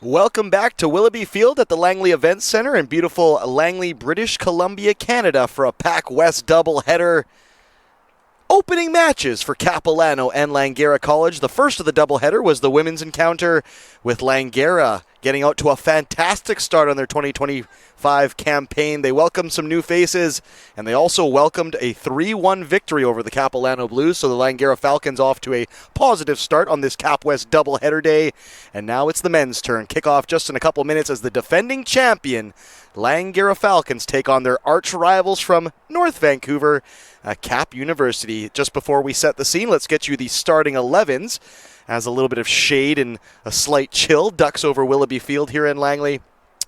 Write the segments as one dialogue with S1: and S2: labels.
S1: Welcome back to Willoughby Field at the Langley Events Centre in beautiful Langley, British Columbia, Canada for a PACWEST doubleheader. Opening matches for Capilano and Langara College. The first of the doubleheader was the women's encounter with Langara getting out to a fantastic start on their 2025 campaign. They welcomed some new faces, and they also welcomed a 3-1 victory over the Capilano Blues, so the Langara Falcons off to a positive start on this CapWest doubleheader day. And now it's the men's turn. Kickoff just in a couple minutes as the defending champion Langara Falcons take on their arch rivals from North Vancouver, Cap University. Just before we set the scene, let's get you the starting 11s. As a little bit of shade and a slight chill ducks over Willoughby Field here in Langley.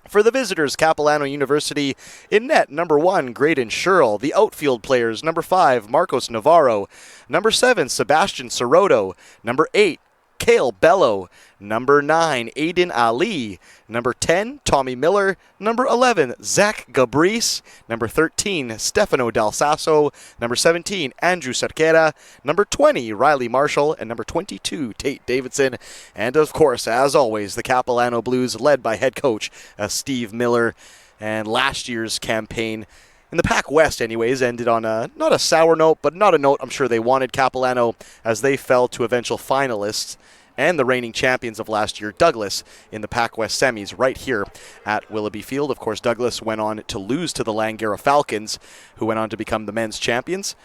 S1: For the visitors, Capilano University in net, number 1, Graydon Sherrill. The outfield players, number 5, Marcos Navarro. Number 7, Sebastian Soroto. Number 8, Cale Bello. Number 9, Aiden Ali. Number 10, Tommy Miller. Number 11, Zach Gabrice. Number 13, Stefano Del Sasso. Number 17, Andrew Cerquera. Number 20, Riley Marshall. And number 22, Tate Davidson. And of course, as always, the Capilano Blues led by head coach Steve Miller. And last year's campaign in the PACWEST anyways ended on not a sour note, but not a note I'm sure they wanted. Capilano as they fell to eventual finalists and the reigning champions of last year, Douglas, in the PACWEST semis right here at Willoughby Field. Of course, Douglas went on to lose to the Langara Falcons, who went on to become the men's champions.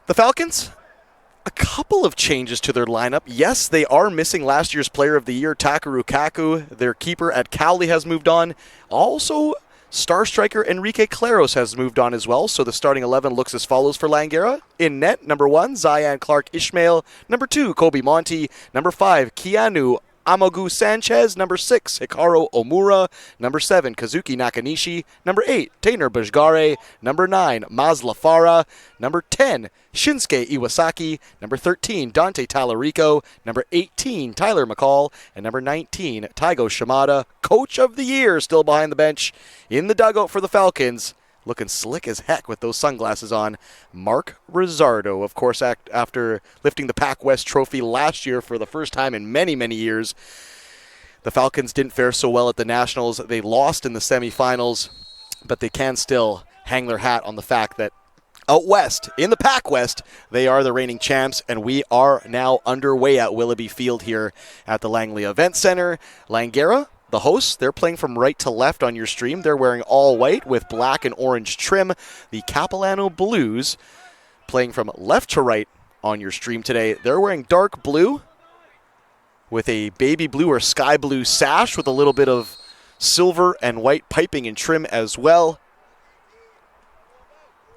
S1: The Falcons, a couple of changes to their lineup. Yes, they are missing last year's player of the year, Takeru Kaku. Their keeper at Cowley has moved on. Also, star striker Enrique Claros has moved on as well, so the starting 11 looks as follows for Langara. In net, number 1, Zion Clark Ishmael. Number 2, Kobe Monty. Number 5, Keanu Amogu Sanchez. Number 6, Hikaru Omura. Number 7, Kazuki Nakanishi. Number 8, Tainer Bajgare. Number 9, Mazla Farah. Number 10, Shinsuke Iwasaki. Number 13, Dante Talarico. Number 18, Tyler McCall. And number 19, Taigo Shimada. Coach of the year still behind the bench in the dugout for the Falcons. Looking slick as heck with those sunglasses on. Mark Rizzardo, of course, after lifting the PACWEST trophy last year for the first time in many, many years. The Falcons didn't fare so well at the Nationals. They lost in the semifinals, but they can still hang their hat on the fact that out west, in the PACWEST, they are the reigning champs, and we are now underway at Willoughby Field here at the Langley Event Center. Langara, the hosts, they're playing from right to left on your stream. They're wearing all white with black and orange trim. The Capilano Blues playing from left to right on your stream today. They're wearing dark blue with a baby blue or sky blue sash with a little bit of silver and white piping and trim as well.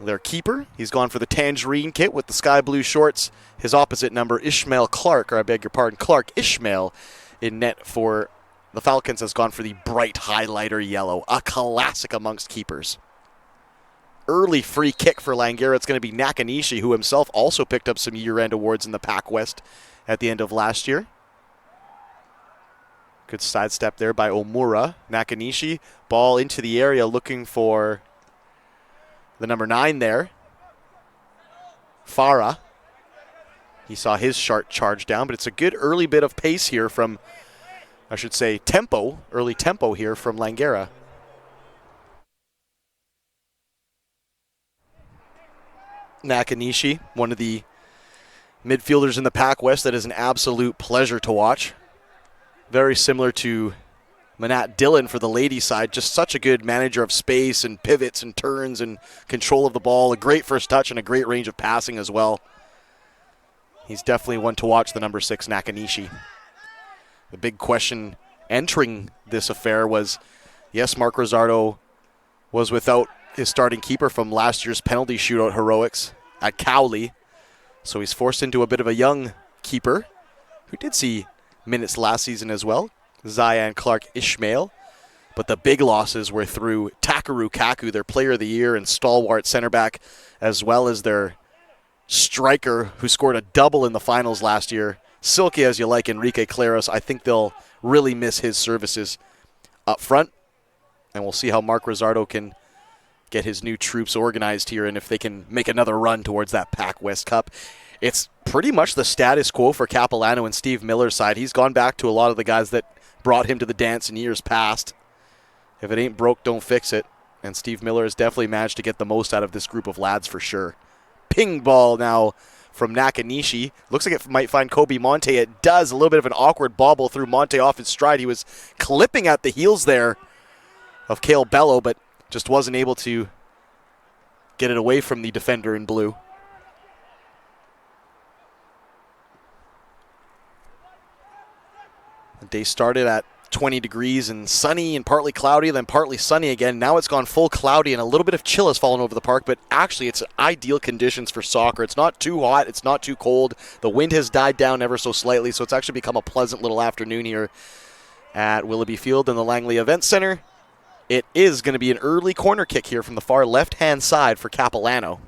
S1: Their keeper, he's gone for the tangerine kit with the sky blue shorts. His opposite number, Clark Ishmael in net for the Falcons has gone for the bright highlighter yellow, a classic amongst keepers. Early free kick for Langara. It's going to be Nakanishi, who himself also picked up some year-end awards in the PACWEST at the end of last year. Good sidestep there by Omura. Nakanishi, ball into the area looking for the number 9 there. Farah. He saw his sharp charge down, but it's a good early bit of pace here from, I should say, early tempo here from Langara. Nakanishi, one of the midfielders in the PACWEST that is an absolute pleasure to watch. Very similar to Manat Dillon for the ladies' side. Just such a good manager of space and pivots and turns and control of the ball. A great first touch and a great range of passing as well. He's definitely one to watch, the number 6 Nakanishi. The big question entering this affair was, yes, Mark Rizzardo was without his starting keeper from last year's penalty shootout heroics at Cowley. So he's forced into a bit of a young keeper who did see minutes last season as well, Zion Clark Ishmael. But the big losses were through Takeru Kaku, their player of the year and stalwart center back, as well as their striker who scored a double in the finals last year. Silky as you like, Enrique Claros. I think they'll really miss his services up front. And we'll see how Mark Rizzardo can get his new troops organized here and if they can make another run towards that PACWEST Cup. It's pretty much the status quo for Capilano and Steve Miller's side. He's gone back to a lot of the guys that brought him to the dance in years past. If it ain't broke, don't fix it. And Steve Miller has definitely managed to get the most out of this group of lads for sure. Ping ball now from Nakanishi. Looks like it might find Kobe Monte. It does. A little bit of an awkward bobble through Monte off his stride. He was clipping at the heels there of Cale Bello, but just wasn't able to get it away from the defender in blue. The day started at 20 degrees and sunny and partly cloudy, then partly sunny again. Now it's gone full cloudy and a little bit of chill has fallen over the park, but actually it's ideal conditions for soccer. It's not too hot, it's not too cold. The wind has died down ever so slightly, so it's actually become a pleasant little afternoon here at Willoughby Field in the Langley Event Center. It is going to be an early corner kick here from the far left-hand side for Capilano.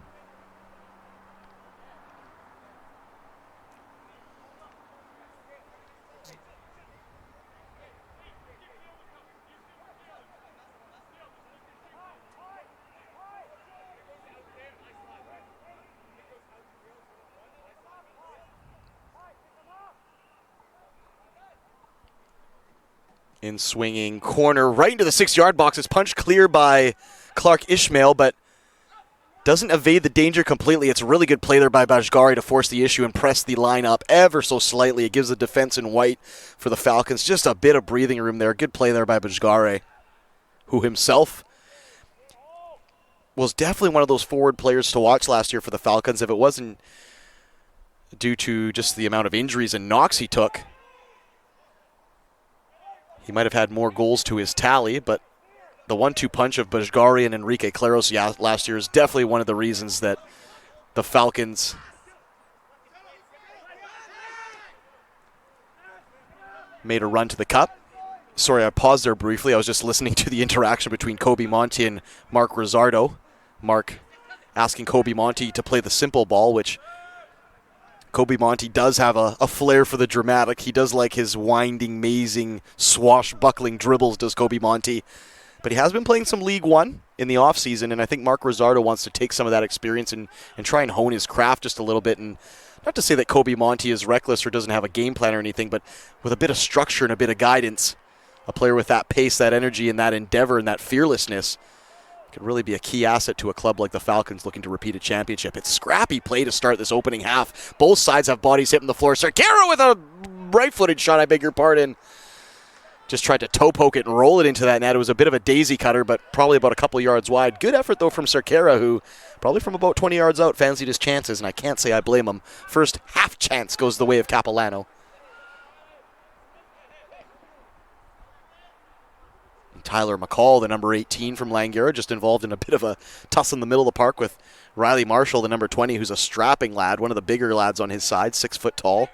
S1: In swinging corner right into the 6-yard box. It's punched clear by Clark Ishmael, but doesn't evade the danger completely. It's a really good play there by Bajgari to force the issue and press the line up ever so slightly. It gives the defense in white for the Falcons just a bit of breathing room there. Good play there by Bajgari, who himself was definitely one of those forward players to watch last year for the Falcons. If it wasn't due to just the amount of injuries and knocks he took, he might have had more goals to his tally, but the 1-2 punch of Bajgari and Enrique Claros last year is definitely one of the reasons that the Falcons made a run to the cup. Sorry, I paused there briefly. I was just listening to the interaction between Kobe Monte and Mark Rizzardo. Mark asking Kobe Monte to play the simple ball, which Kobe Monte does have a flair for the dramatic. He does like his winding, mazing, swashbuckling dribbles, does Kobe Monte. But he has been playing some League One in the offseason, and I think Mark Rizzardo wants to take some of that experience and try and hone his craft just a little bit. And not to say that Kobe Monte is reckless or doesn't have a game plan or anything, but with a bit of structure and a bit of guidance, a player with that pace, that energy, and that endeavor and that fearlessness could really be a key asset to a club like the Falcons looking to repeat a championship. It's scrappy play to start this opening half. Both sides have bodies hitting the floor. Cerquera with a right-footed shot, I beg your pardon. Just tried to toe poke it and roll it into that net. It was a bit of a daisy cutter, but probably about a couple yards wide. Good effort, though, from Cerquera, who probably from about 20 yards out fancied his chances, and I can't say I blame him. First half chance goes the way of Capilano. Tyler McCall, the number 18 from Langara, just involved in a bit of a tussle in the middle of the park with Riley Marshall, the number 20, who's a strapping lad, one of the bigger lads on his side, 6 foot tall.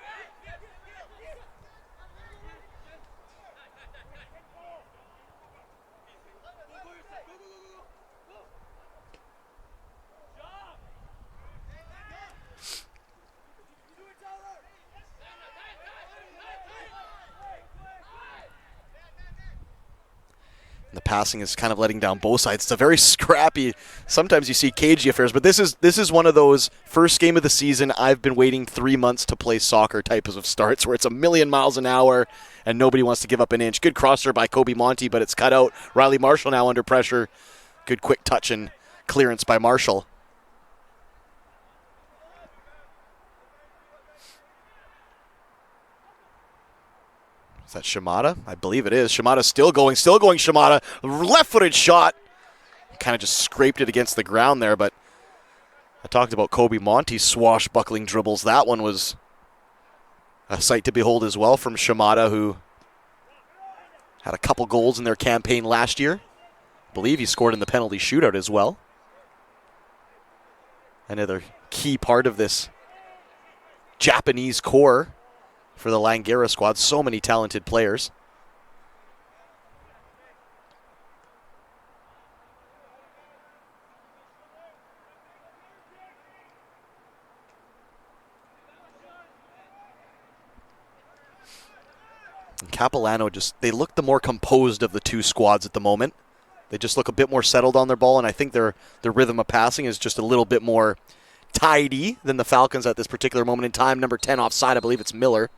S1: The passing is kind of letting down both sides. It's a very scrappy, sometimes you see cagey affairs, but this is one of those first game of the season, I've been waiting 3 months to play soccer types of starts where it's a million miles an hour and nobody wants to give up an inch. Good crosser by Kobe Monte, but it's cut out. Riley Marshall now under pressure. Good quick touch and clearance by Marshall. Is that Shimada? I believe it is. Shimada's still going, Shimada. Left-footed shot. Kind of just scraped it against the ground there, but I talked about Kobe Monte's swashbuckling dribbles. That one was a sight to behold as well from Shimada, who had a couple goals in their campaign last year. I believe he scored in the penalty shootout as well. Another key part of this Japanese core for the Langara squad. So many talented players. And Capilano they look the more composed of the two squads at the moment. They just look a bit more settled on their ball, and I think their rhythm of passing is just a little bit more tidy than the Falcons at this particular moment in time. Number 10 offside, I believe it's Miller.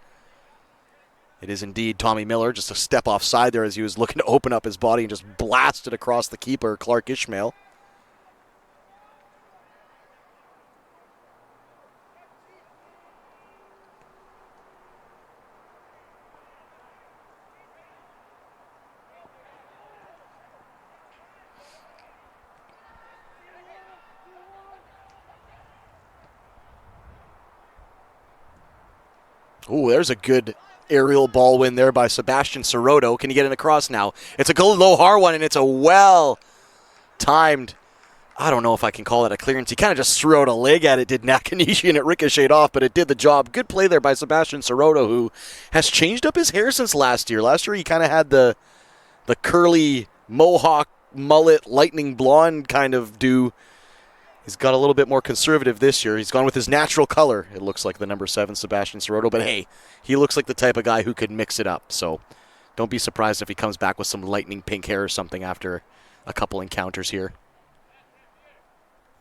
S1: It is indeed Tommy Miller, just a step offside there as he was looking to open up his body and just blast it across the keeper, Clark Ishmael. Ooh, there's a good aerial ball win there by Sebastian Sirotto. Can he get it across now? It's a low hard one, and it's a well-timed, I don't know if I can call it a clearance. He kind of just threw out a leg at it, did Nakanishi, and it ricocheted off, but it did the job. Good play there by Sebastian Sirotto, who has changed up his hair since last year. Last year he kind of had the curly mohawk, mullet, lightning blonde kind of do. He's got a little bit more conservative this year. He's gone with his natural color. It looks like the number 7, Sebastian Sirotto. But hey, he looks like the type of guy who could mix it up. So don't be surprised if he comes back with some lightning pink hair or something after a couple encounters here.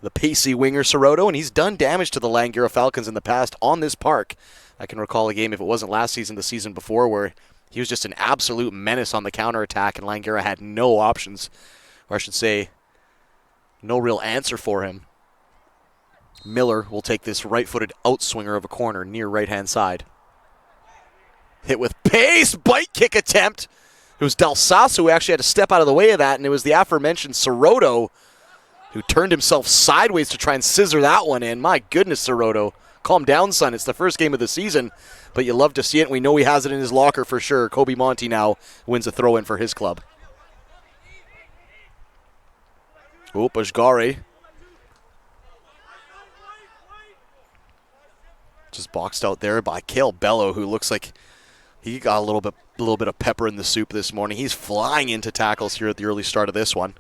S1: The pacey winger Sirotto, and he's done damage to the Langara Falcons in the past on this park. I can recall a game, if it wasn't last season, the season before, where he was just an absolute menace on the counterattack, and Langara had no options, or I should say, no real answer for him. Miller will take this right-footed outswinger of a corner near right-hand side. Hit with pace, bite kick attempt. It was Del Sasso who actually had to step out of the way of that, and it was the aforementioned Sirotto who turned himself sideways to try and scissor that one in. My goodness, Sirotto. Calm down, son. It's the first game of the season, but you love to see it, and we know he has it in his locker for sure. Kobe Monty now wins a throw-in for his club. Oh, Bajgare. Just boxed out there by Cale Bello, who looks like he got a little bit of pepper in the soup this morning. He's flying into tackles here at the early start of this one.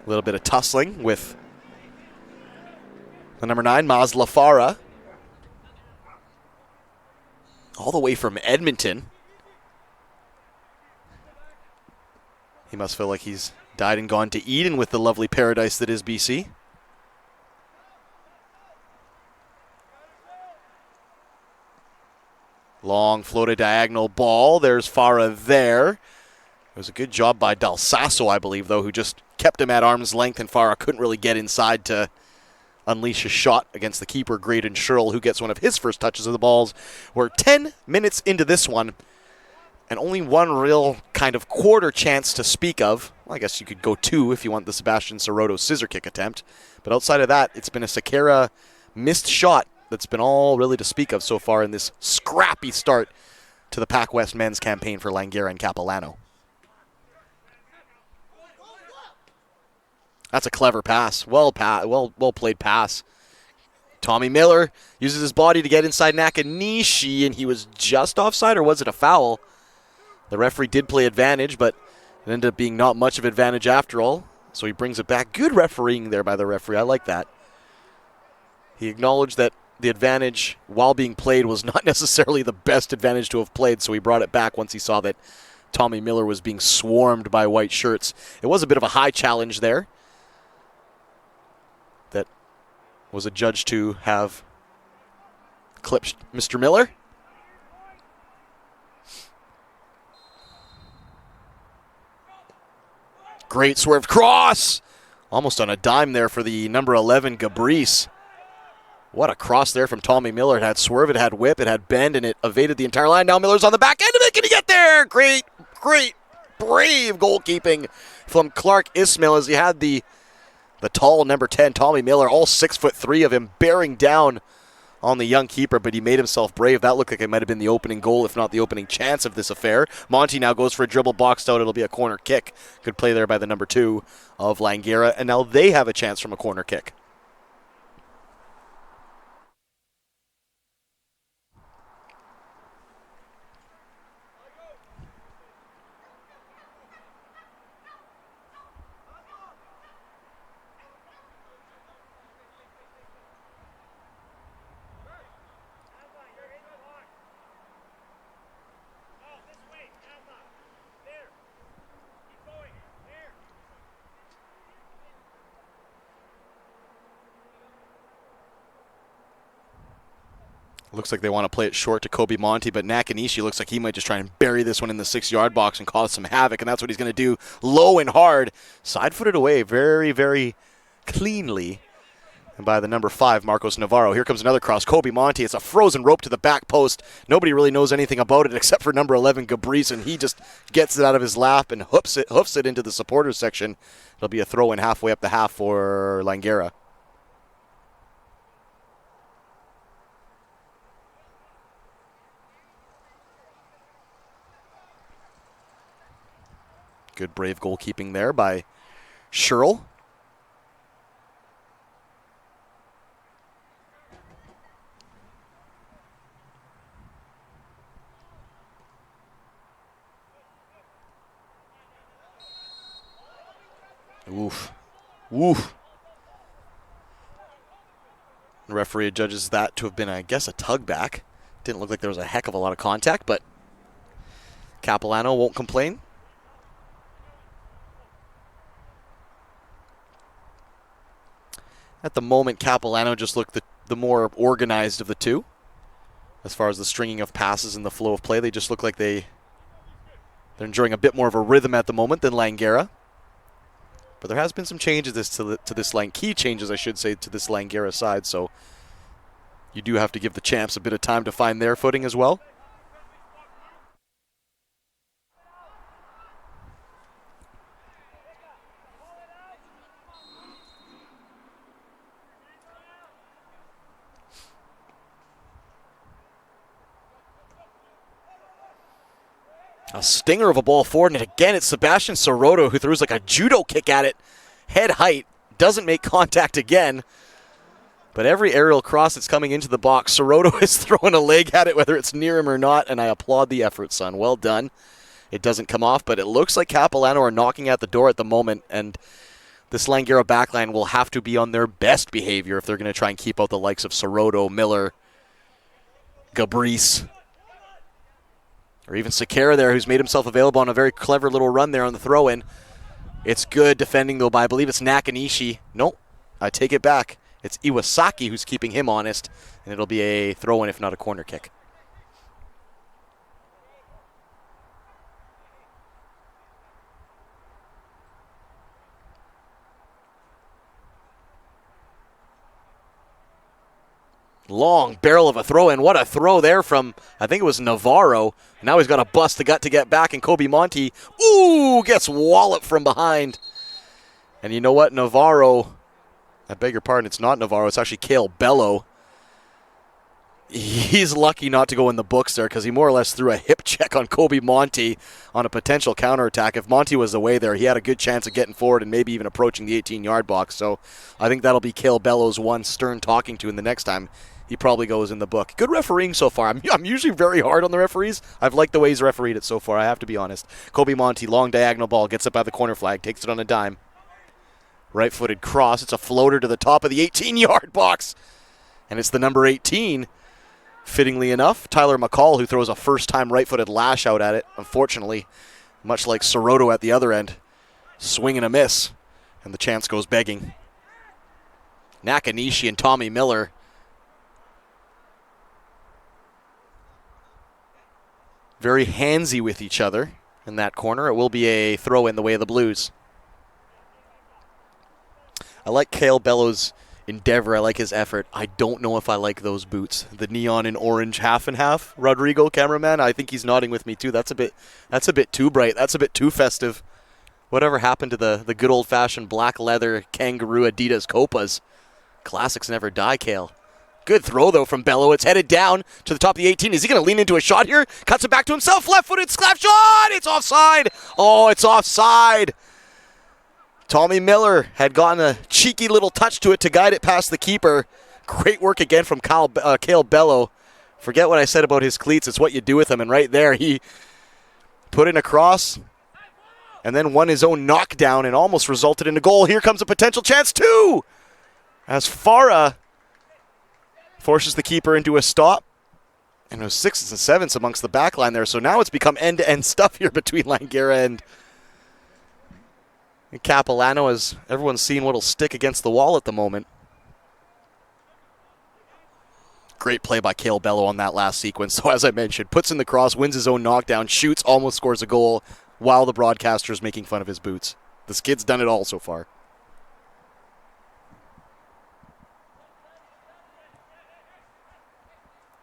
S1: A little bit of tussling with the number 9, Maz Lafara. All the way from Edmonton. He must feel like he's died and gone to Eden with the lovely paradise that is BC. Long floated diagonal ball. There's Farah there. It was a good job by Del Sasso, I believe, though, who just kept him at arm's length, and Farah couldn't really get inside to unleash a shot against the keeper, Graydon Sherrill, who gets one of his first touches of the balls. We're 10 minutes into this one, and only one real kind of quarter chance to speak of. Well, I guess you could go 2 if you want the Sebastian Sirotto scissor kick attempt. But outside of that, it's been a Sakara missed shot that's been all really to speak of so far in this scrappy start to the PACWEST men's campaign for Langara and Capilano. That's a clever pass. Well played pass. Tommy Miller uses his body to get inside Nakanishi, and he was just offside, or was it a foul? The referee did play advantage, but it ended up being not much of advantage after all, so he brings it back. Good refereeing there by the referee. I like that. He acknowledged that the advantage while being played was not necessarily the best advantage to have played, so he brought it back once he saw that Tommy Miller was being swarmed by white shirts. It was a bit of a high challenge there that was adjudged to have clipped Mr. Miller. Great swerve cross. Almost on a dime there for the number 11, Gabrice. What a cross there from Tommy Miller. It had swerve, it had whip, it had bend, and it evaded the entire line. Now Miller's on the back end of it. Can he get there? Great, brave goalkeeping from Clark Ishmael as he had the tall number 10, Tommy Miller, all 6'3" of him, bearing down on the young keeper, but he made himself brave. That looked like it might have been the opening goal, if not the opening chance of this affair. Monty now goes for a dribble, boxed out. It'll be a corner kick. Good play there by the number 2 of Langara, and now they have a chance from a corner kick. Looks like they want to play it short to Kobe Monty, but Nakanishi looks like he might just try and bury this one in the 6-yard box and cause some havoc, and that's what he's going to do. Low and hard. Side-footed away very, very cleanly. And by the number 5, Marcos Navarro. Here comes another cross. Kobe Monty. It's a frozen rope to the back post. Nobody really knows anything about it except for number 11, Gabrice, and he just gets it out of his lap and hoofs it into the supporters section. It'll be a throw-in halfway up the half for Langara. Good brave goalkeeping there by Sherrill. Oof. Oof. The referee judges that to have been, I guess, a tug back. Didn't look like there was a heck of a lot of contact, but Capilano won't complain. At the moment, Capilano just looked the more organized of the two. As far as the stringing of passes and the flow of play, they just look like they're enjoying a bit more of a rhythm at the moment than Langara. But there has been some changes to this key changes, I should say, to this Langara side. So you do have to give the champs a bit of time to find their footing as well. A stinger of a ball forward, and again, it's Sebastian Soroto who throws like a judo kick at it. Head height, doesn't make contact again. But every aerial cross that's coming into the box, Soroto is throwing a leg at it, whether it's near him or not, and I applaud the effort, son. Well done. It doesn't come off, but it looks like Capilano are knocking at the door at the moment, and this Langara backline will have to be on their best behavior if they're going to try and keep out the likes of Soroto, Miller, Gabrice, or even Sekera there, who's made himself available on a very clever little run there on the throw-in. It's good defending, though, by I believe it's Nakanishi. Nope, I take it back. It's Iwasaki who's keeping him honest, and it'll be a throw-in if not a corner kick. Long barrel of a throw-in. What a throw there from, I think it was Navarro. Now he's got to bust the gut to get back, and Kobe Monty, ooh, gets walloped from behind. And you know what? Navarro, I beg your pardon, it's not Navarro, it's actually Cale Bello. He's lucky not to go in the books there because he more or less threw a hip check on Kobe Monty on a potential counterattack. If Monty was away there, he had a good chance of getting forward and maybe even approaching the 18-yard box. So I think that'll be Cale Bello's one stern talking to in the next time he probably goes in the book. Good refereeing so far. I'm usually very hard on the referees. I've liked the way he's refereed it so far, I have to be honest. Kobe Monty, long diagonal ball, gets up by the corner flag, takes it on a dime. Right-footed cross. It's a floater to the top of the 18-yard box. And it's the number 18, fittingly enough, Tyler McCall, who throws a first-time right-footed lash out at it. Unfortunately, much like Soroto at the other end, swing and a miss, and the chance goes begging. Nakanishi and Tommy Miller very handsy with each other in that corner. It will be a throw in the way of the Blues. I like Cale Bello's endeavor. I like his effort. I don't know if I like those boots. The neon and orange half and half. Rodrigo, cameraman, I think he's nodding with me too. That's a bit too bright. That's a bit too festive. Whatever happened to the good old-fashioned black leather kangaroo Adidas Copas? Classics never die, Cale. Good throw, though, from Bello. It's headed down to the top of the 18. Is he going to lean into a shot here? Cuts it back to himself. Left-footed slap shot. It's offside. Oh, it's offside. Tommy Miller had gotten a cheeky little touch to it to guide it past the keeper. Great work again from Cale Bello. Forget what I said about his cleats. It's what you do with them. And right there, he put in a cross and then won his own knockdown and almost resulted in a goal. Here comes a potential chance, too, as Farah forces the keeper into a stop. And it was 6s and 7s amongst the back line there. So now it's become end-to-end stuff here between Langara and Capilano, as everyone's seeing what'll stick against the wall at the moment. Great play by Cale Bello on that last sequence. So as I mentioned, puts in the cross, wins his own knockdown, shoots, almost scores a goal while the broadcaster is making fun of his boots. This kid's done it all so far.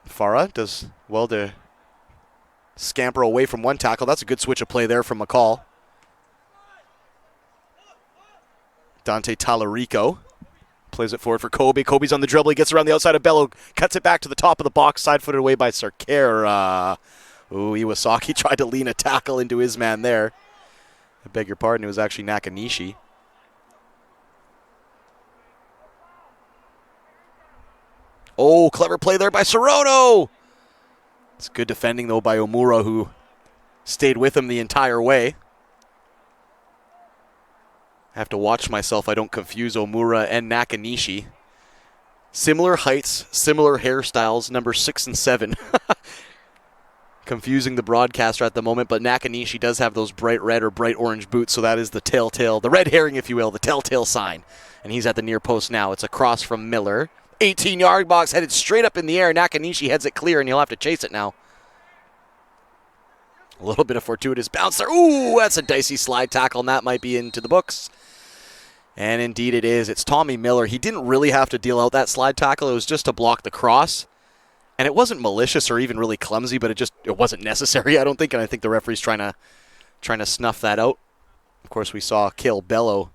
S1: Farah does well to scamper away from one tackle. That's a good switch of play there from McCall. Dante Talarico plays it forward for Kobe. Kobe's on the dribble. He gets around the outside of Bello, cuts it back to the top of the box, side-footed away by Sarkar. Iwasaki tried to lean a tackle into his man there. I beg your pardon, it was actually Nakanishi. Oh, clever play there by Sorono. It's good defending, though, by Omura, who stayed with him the entire way. I have to watch myself I don't confuse Omura and Nakanishi. Similar heights, similar hairstyles, number 6 and 7. Confusing the broadcaster at the moment, but Nakanishi does have those bright red or bright orange boots, so that is the telltale, the red herring, if you will, the telltale sign. And he's at the near post now. It's a cross from Miller. 18-yard box headed straight up in the air. Nakanishi heads it clear, and he'll have to chase it now. A little bit of fortuitous bounce there. Ooh, that's a dicey slide tackle, and that might be into the books. And indeed it is. It's Tommy Miller. He didn't really have to deal out that slide tackle. It was just to block the cross. And it wasn't malicious or even really clumsy, but it wasn't necessary, I don't think. And I think the referee's trying to snuff that out. Of course, we saw Cale Bello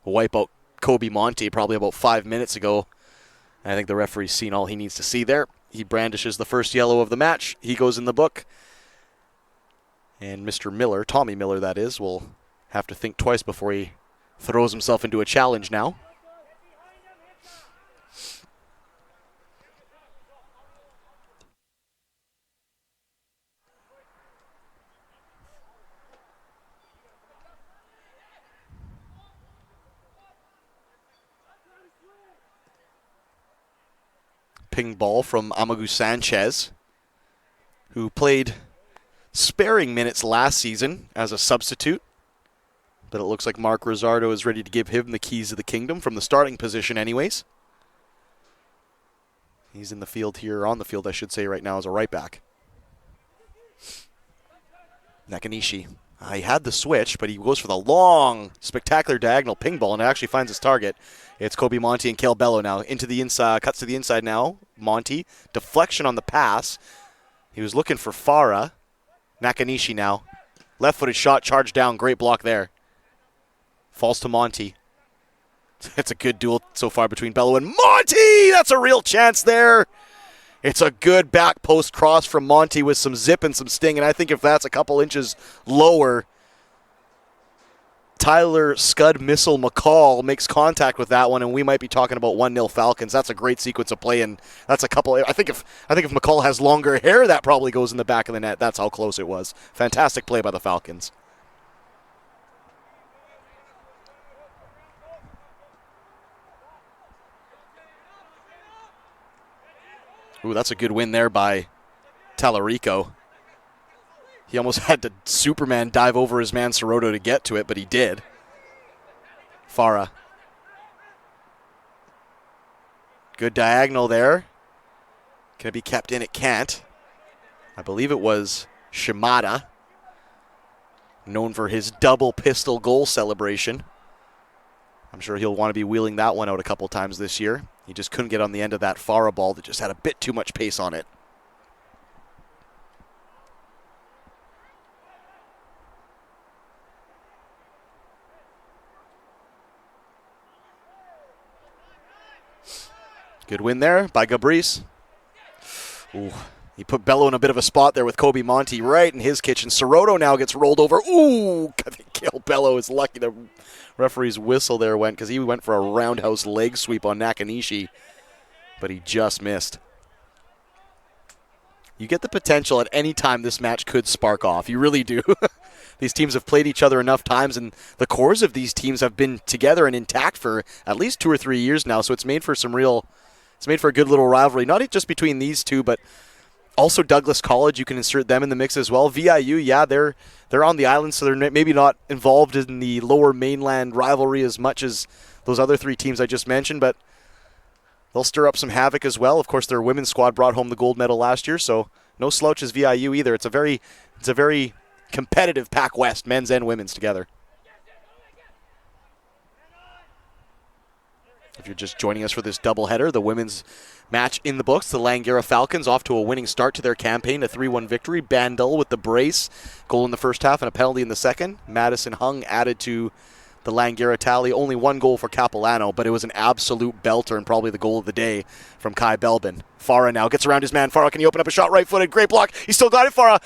S1: wipe out Kobe Monte probably about 5 minutes ago. And I think the referee's seen all he needs to see there. He brandishes the first yellow of the match. He goes in the book. And Mr. Miller, Tommy Miller that is, will have to think twice before he throws himself into a challenge now. Ping ball from Amagu Sanchez, who played sparing minutes last season as a substitute. But it looks like Mark Rosardo is ready to give him the keys of the kingdom from the starting position anyways. He's in the field here, on the field I should say right now, as a right back. Nakanishi. He had the switch, but he goes for the long, spectacular diagonal ping ball, and it actually finds his target. It's Kobe Monte and Cale Bello now. Into the inside, cuts to the inside now. Monte. Deflection on the pass. He was looking for Farah. Nakanishi now. Left-footed shot, charged down. Great block there. Falls to Monte. It's a good duel so far between Bello and Monte! That's a real chance there. It's a good back post cross from Monte with some zip and some sting, and I think if that's a couple inches lower, Tyler Scud Missile McCall makes contact with that one, and we might be talking about 1-0 Falcons. That's a great sequence of play, and that's a couple. I think if McCall has longer hair, that probably goes in the back of the net. That's how close it was. Fantastic play by the Falcons. Ooh, that's a good win there by Talarico. He almost had to Superman dive over his man Soroto to get to it, but he did. Farah. Good diagonal there. Can it be kept in? It can't. I believe it was Shimada, known for his double pistol goal celebration. I'm sure he'll want to be wheeling that one out a couple times this year. He just couldn't get on the end of that Farah ball that just had a bit too much pace on it. Good win there by Gabrice. Ooh, he put Bello in a bit of a spot there with Kobe Monte right in his kitchen. Soroto now gets rolled over. Ooh, I think Cale Bello is lucky the referee's whistle there went because he went for a roundhouse leg sweep on Nakanishi, but he just missed. You get the potential at any time this match could spark off. You really do. These teams have played each other enough times, and the cores of these teams have been together and intact for at least 2 or 3 years now, so it's made for a good little rivalry, not just between these two, but also Douglas College. You can insert them in the mix as well. VIU, yeah, they're on the island, so they're maybe not involved in the lower mainland rivalry as much as those other 3 teams I just mentioned, but they'll stir up some havoc as well. Of course, their women's squad brought home the gold medal last year, so no slouches VIU either. It's a very competitive PACWEST, men's and women's together. If you're just joining us for this doubleheader, the women's match in the books, the Langara Falcons off to a winning start to their campaign, a 3-1 victory. Bandel with the brace, goal in the first half and a penalty in the second. Madison Hung added to the Langara tally. Only one goal for Capilano, but it was an absolute belter and probably the goal of the day from Kai Belbin. Farah now gets around his man. Farah, can he open up a shot right-footed? Great block. He still got it, Farah.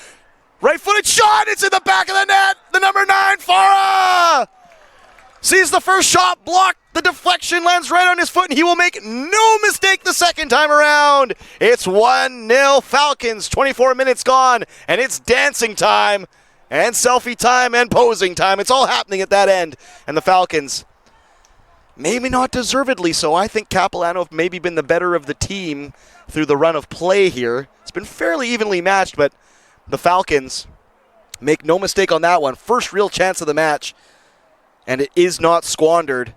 S1: Right-footed shot. It's in the back of the net. The number 9, Farah, sees the first shot blocked. The deflection lands right on his foot, and he will make no mistake the second time around. It's 1-0 Falcons, 24 minutes gone, and it's dancing time, and selfie time, and posing time. It's all happening at that end, and the Falcons, maybe not deservedly so. I think Capilano have maybe been the better of the team through the run of play here. It's been fairly evenly matched, but the Falcons, make no mistake on that one, first real chance of the match, and it is not squandered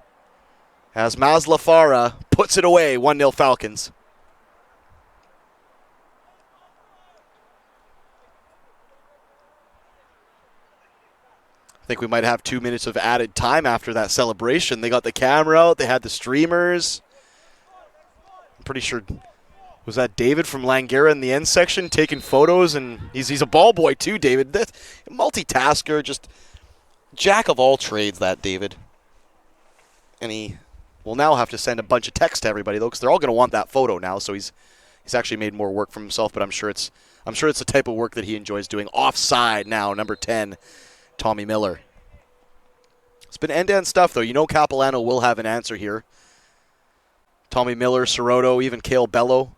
S1: as Masla Farah puts it away. 1-0 Falcons. I think we might have 2 minutes of added time after that celebration. They got the camera out. They had the streamers. I'm pretty sure, was that David from Langara in the end section taking photos? And he's a ball boy too, David. Multitasker, just jack of all trades, that David. And he will now have to send a bunch of text to everybody, though, because they're all going to want that photo now. So he's actually made more work for himself, but I'm sure it's the type of work that he enjoys doing. Offside now, number 10, Tommy Miller. It's been end-to-end stuff, though. You know Capilano will have an answer here. Tommy Miller, Soroto, even Cale Bello,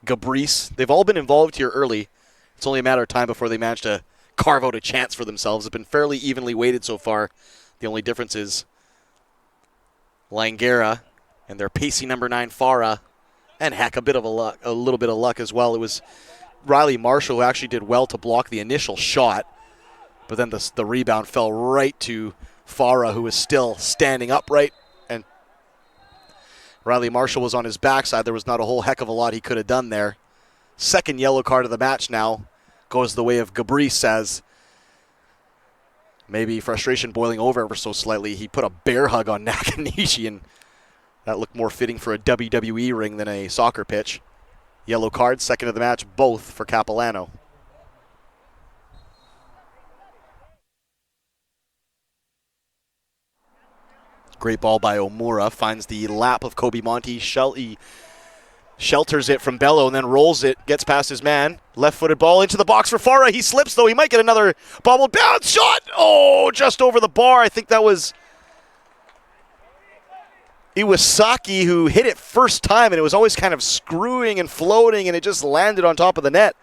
S1: Gabrice, they've all been involved here early. It's only a matter of time before they manage to carve out a chance for themselves. It's been fairly evenly weighted so far. The only difference is Langara and their pacey number 9 Farah, and heck, a little bit of luck as well. It was Riley Marshall who actually did well to block the initial shot, but then the rebound fell right to Farah, who was still standing upright, and Riley Marshall was on his backside. There was not a whole heck of a lot he could have done there. Second yellow card of the match now goes the way of Gabrice, as maybe frustration boiling over ever so slightly. He put a bear hug on Nakanishi, and that looked more fitting for a WWE ring than a soccer pitch. Yellow card, second of the match, both for Capilano. Great ball by Omura, finds the lap of Kobe Monty. He shelters it from Bello and then rolls it, gets past his man. Left-footed ball into the box for Farah. He slips, though. He might get another bobbled bounce shot. Oh, just over the bar. I think that was Iwasaki who hit it first time, and it was always kind of screwing and floating, and it just landed on top of the net.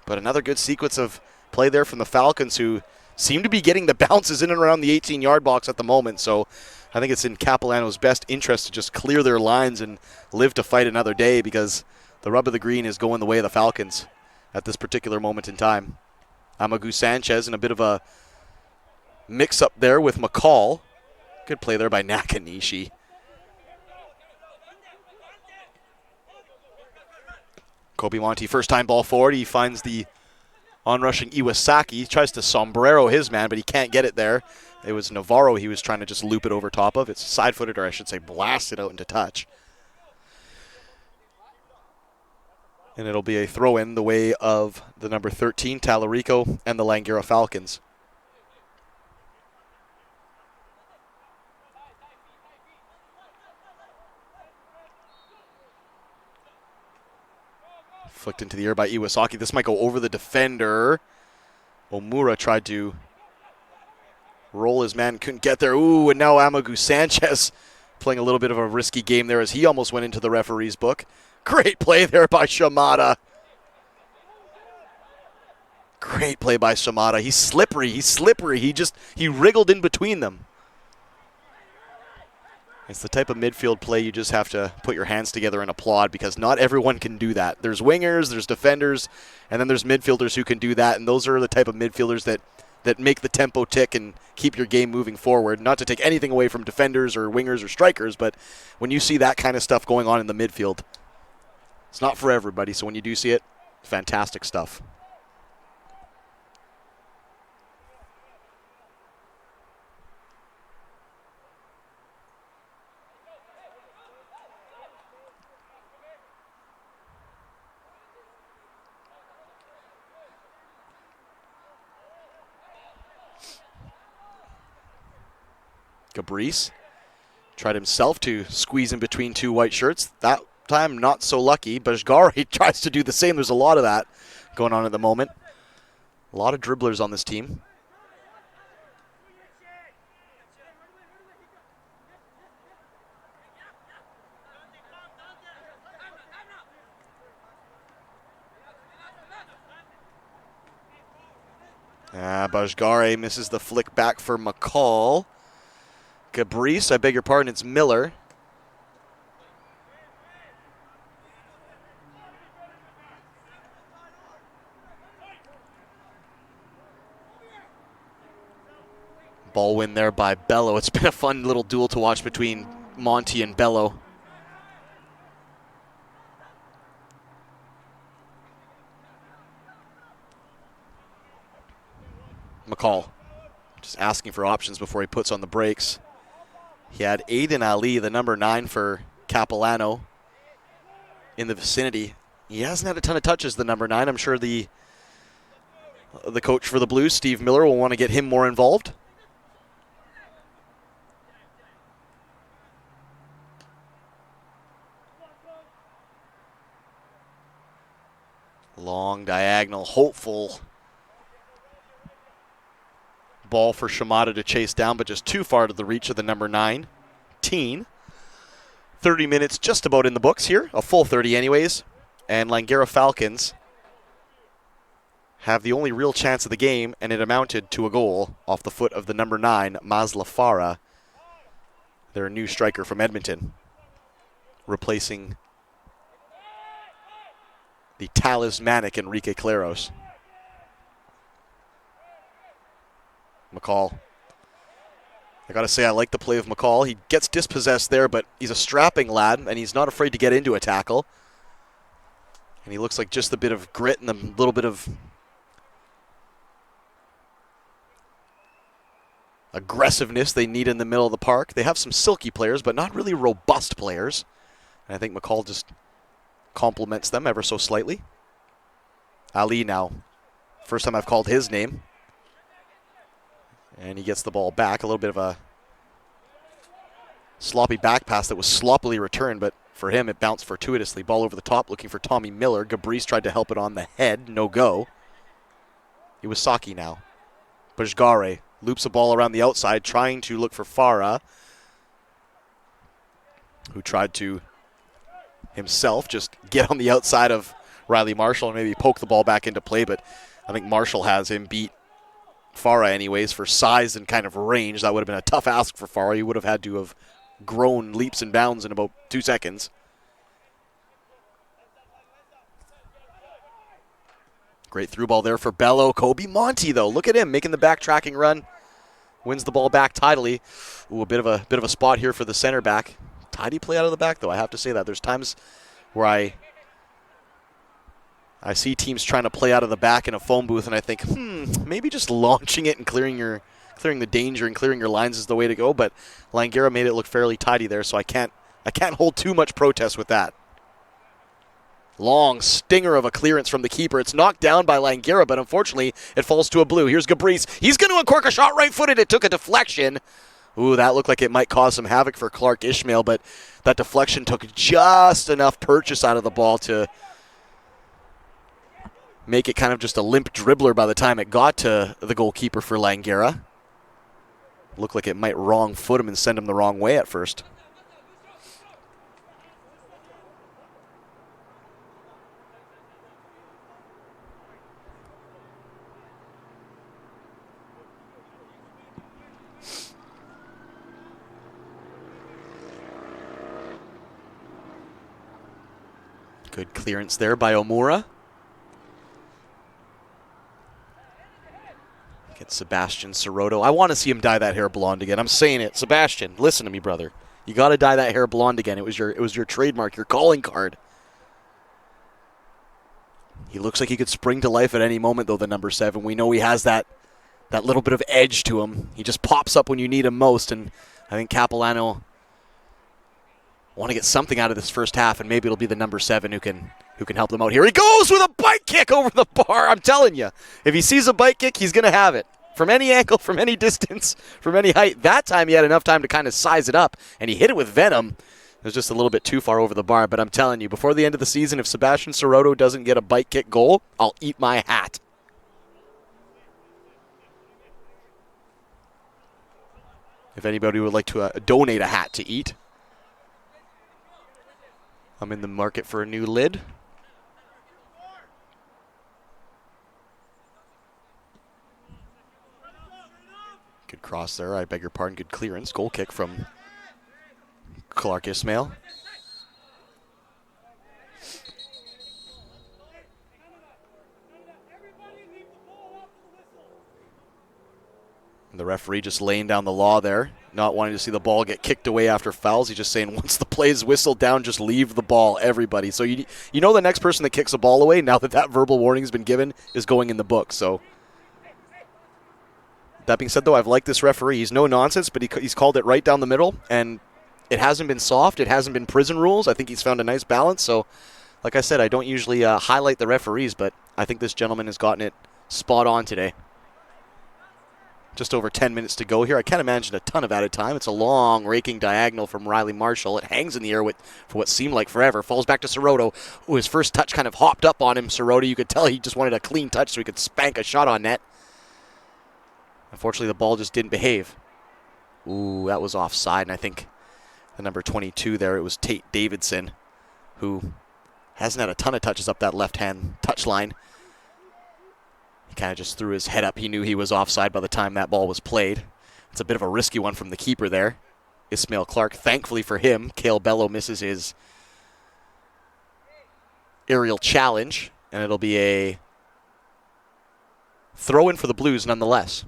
S1: But another good sequence of play there from the Falcons, who seem to be getting the bounces in and around the 18-yard box at the moment. So I think it's in Capilano's best interest to just clear their lines and live to fight another day, because the rub of the green is going the way of the Falcons at this particular moment in time. Amagu Sanchez in a bit of a mix-up there with McCall. Good play there by Nakanishi. Kobe Monty, first-time ball forward. He finds the onrushing Iwasaki. He tries to sombrero his man, but he can't get it there. It was Navarro he was trying to just loop it over top of. It's side-footed, or I should say blasted out into touch. And it'll be a throw-in the way of the number 13, Talarico, and the Langara Falcons. Flicked into the air by Iwasaki. This might go over the defender. Omura tried to roll his man, couldn't get there. Ooh, and now Amagu Sanchez playing a little bit of a risky game there as he almost went into the referee's book. Great play there by Shamada. Great play by Shamada. He's slippery. He wriggled in between them. It's the type of midfield play you just have to put your hands together and applaud, because not everyone can do that. There's wingers, there's defenders, and then there's midfielders who can do that, and those are the type of midfielders that that make the tempo tick and keep your game moving forward. Not to take anything away from defenders or wingers or strikers, but when you see that kind of stuff going on in the midfield, it's not for everybody. So when you do see it, fantastic stuff. Gabrice tried himself to squeeze in between two white shirts. That time, not so lucky. Bajgari tries to do the same. There's a lot of that going on at the moment. A lot of dribblers on this team. Bajgari misses the flick back for McCall. Gabrice, I beg your pardon, it's Miller. Ball win there by Bello. It's been a fun little duel to watch between Monty and Bello. McCall just asking for options before he puts on the brakes. He had Aiden Ali, the number 9 for Capilano, in the vicinity. He hasn't had a ton of touches, the number 9. I'm sure the coach for the Blues, Steve Miller, will want to get him more involved. Long diagonal, hopeful ball for Shimada to chase down, but just too far to the reach of the number 9 teen. 30 minutes just about in the books here, a full 30 anyways, and Langara Falcons have the only real chance of the game, and it amounted to a goal off the foot of the number 9, Mazla Farah, their new striker from Edmonton, replacing the talismanic Enrique Claros. McCall. I gotta say, I like the play of McCall. He gets dispossessed there, but he's a strapping lad, and he's not afraid to get into a tackle. And he looks like just a bit of grit and a little bit of aggressiveness they need in the middle of the park. They have some silky players, but not really robust players. And I think McCall just compliments them ever so slightly. Ali now. First time I've called his name. And he gets the ball back. A little bit of a sloppy back pass that was sloppily returned, but for him it bounced fortuitously. Ball over the top looking for Tommy Miller. Gabrice tried to help it on the head. No go. Iwasaki now. Bajgare loops a ball around the outside, trying to look for Farah, who tried to himself just get on the outside of Riley Marshall and maybe poke the ball back into play, but I think Marshall has him beat Farah anyways for size and kind of range. That would have been a tough ask for Farah. He would have had to have grown leaps and bounds in about 2 seconds. Great through ball there for Bello. Kobe Monty, though. Look at him making the backtracking run. Wins the ball back tidily. Ooh, a bit of a spot here for the center back. Tidy play out of the back, though. I have to say that. There's times where I see teams trying to play out of the back in a phone booth, and I think, maybe just launching it and clearing the danger and clearing your lines is the way to go. But Langara made it look fairly tidy there, so I can't hold too much protest with that. Long stinger of a clearance from the keeper. It's knocked down by Langara, but unfortunately it falls to a blue. Here's Gabrice. He's going to uncork a shot right-footed. It took a deflection. Ooh, that looked like it might cause some havoc for Clark Ishmael, but that deflection took just enough purchase out of the ball to make it kind of just a limp dribbler by the time it got to the goalkeeper for Langara. Looked like it might wrong foot him and send him the wrong way at first. Good clearance there by Omura. Get Sebastian Sirotto. I want to see him dye that hair blonde again. I'm saying it. Sebastian, listen to me, brother. You got to dye that hair blonde again. It was your trademark, your calling card. He looks like he could spring to life at any moment, though, the number 7. We know he has that little bit of edge to him. He just pops up when you need him most, and I think Capilano want to get something out of this first half, and maybe it'll be the number 7 who can help them out. Here he goes with a bike kick over the bar. I'm telling you, if he sees a bike kick, he's going to have it. From any angle, from any distance, from any height. That time he had enough time to kind of size it up, and he hit it with venom. It was just a little bit too far over the bar, but I'm telling you, before the end of the season, if Sebastian Sirotto doesn't get a bike kick goal, I'll eat my hat. If anybody would like to donate a hat to eat, I'm in the market for a new lid. Good cross there. I beg your pardon. Good clearance. Goal kick from Clark Ismail. And the referee just laying down the law there, not wanting to see the ball get kicked away after fouls. He's just saying once the play is whistled down, just leave the ball, everybody. So you know the next person that kicks a ball away, now that verbal warning has been given, is going in the book. So that being said, though, I've liked this referee. He's no nonsense, but he's called it right down the middle, and it hasn't been soft. It hasn't been prison rules. I think he's found a nice balance. So, like I said, I don't usually highlight the referees, but I think this gentleman has gotten it spot on today. Just over 10 minutes to go here. I can't imagine a ton of added time. It's a long, raking diagonal from Riley Marshall. It hangs in the air for what seemed like forever. Falls back to Sirotto, who his first touch kind of hopped up on him. Sirotto, you could tell he just wanted a clean touch so he could spank a shot on net. Unfortunately, the ball just didn't behave. Ooh, that was offside, and I think the number 22 there, it was Tate Davidson, who hasn't had a ton of touches up that left-hand touch line. He kind of just threw his head up. He knew he was offside by the time that ball was played. It's a bit of a risky one from the keeper there, Ismail Clark. Thankfully for him, Cale Bello misses his aerial challenge, and it'll be a throw-in for the Blues nonetheless.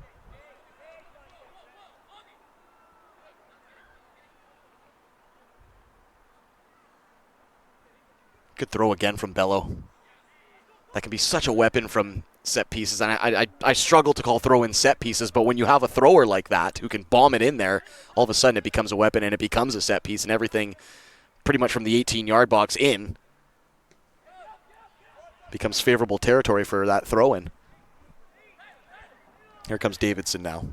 S1: Good throw again from Bello. That can be such a weapon from set pieces, and I struggle to call throw-in set pieces, but when you have a thrower like that who can bomb it in there, all of a sudden it becomes a weapon and it becomes a set piece, and everything pretty much from the 18-yard box in becomes favorable territory for that throw-in. Here comes Davidson now.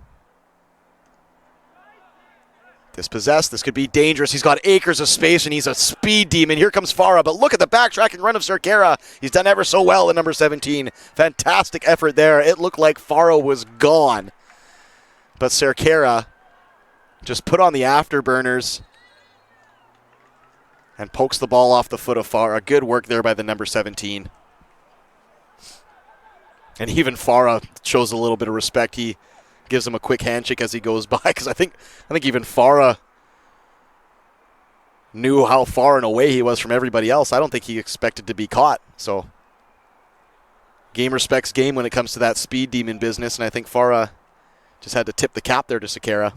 S1: Dispossessed. This could be dangerous. He's got acres of space, and he's a speed demon. Here comes Farah, but look at the backtracking run of Cerquera. He's done ever so well at number 17. Fantastic effort there. It looked like Farah was gone. But Cerquera just put on the afterburners and pokes the ball off the foot of Farah. Good work there by the number 17. And even Farah shows a little bit of respect. He gives him a quick handshake as he goes by, because I think even Farah knew how far and away he was from everybody else. I don't think he expected to be caught. So game respects game when it comes to that speed demon business, and I think Farah just had to tip the cap there to Cerquera.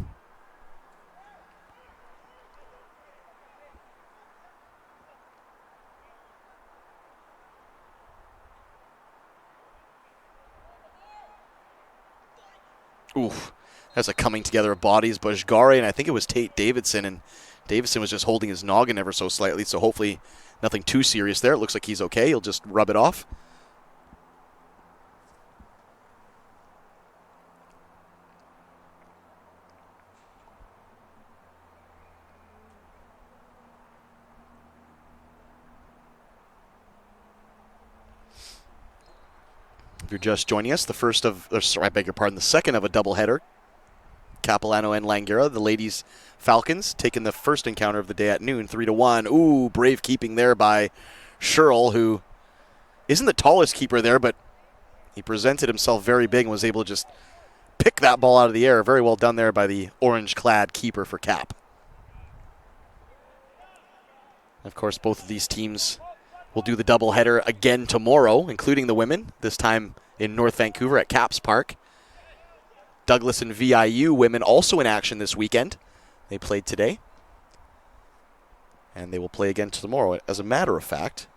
S1: Oof, that's a coming together of bodies. Bajgare, and I think it was Tate Davidson, and Davidson was just holding his noggin ever so slightly, so hopefully nothing too serious there. It looks like he's okay. He'll just rub it off. If you're just joining us, the second of a doubleheader. Capilano and Langara, the ladies' Falcons, taking the first encounter of the day at noon, 3-1. Ooh, brave keeping there by Sherrill, who isn't the tallest keeper there, but he presented himself very big and was able to just pick that ball out of the air. Very well done there by the orange-clad keeper for Cap. Of course, both of these teams will do the doubleheader again tomorrow, including the women, this time in North Vancouver at Caps Park. Douglas and VIU women also in action this weekend. They played today. And they will play again tomorrow. As a matter of fact,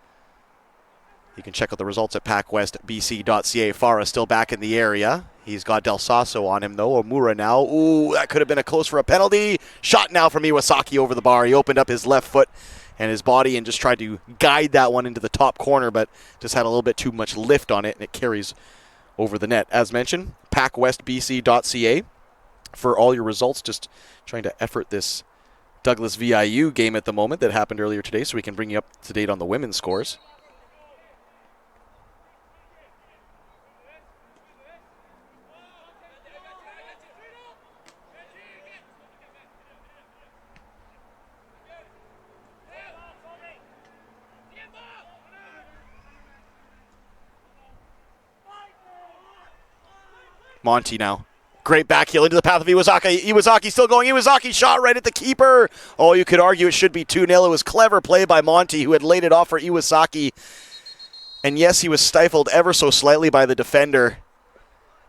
S1: you can check out the results at PACWESTBC.ca. Farah still back in the area. He's got Del Sasso on him, though. Omura now. Ooh, that could have been a close for a penalty. Shot now from Iwasaki over the bar. He opened up his left foot and his body and just tried to guide that one into the top corner, but just had a little bit too much lift on it, and it carries over the net. As mentioned, PACWESTBC.ca for all your results. Just trying to effort this Douglas VIU game at the moment that happened earlier today so we can bring you up to date on the women's scores. Monty now. Great back heel into the path of Iwasaki. Iwasaki still going. Iwasaki shot right at the keeper. Oh, you could argue it should be 2-0. It was clever play by Monty, who had laid it off for Iwasaki. And yes, he was stifled ever so slightly by the defender,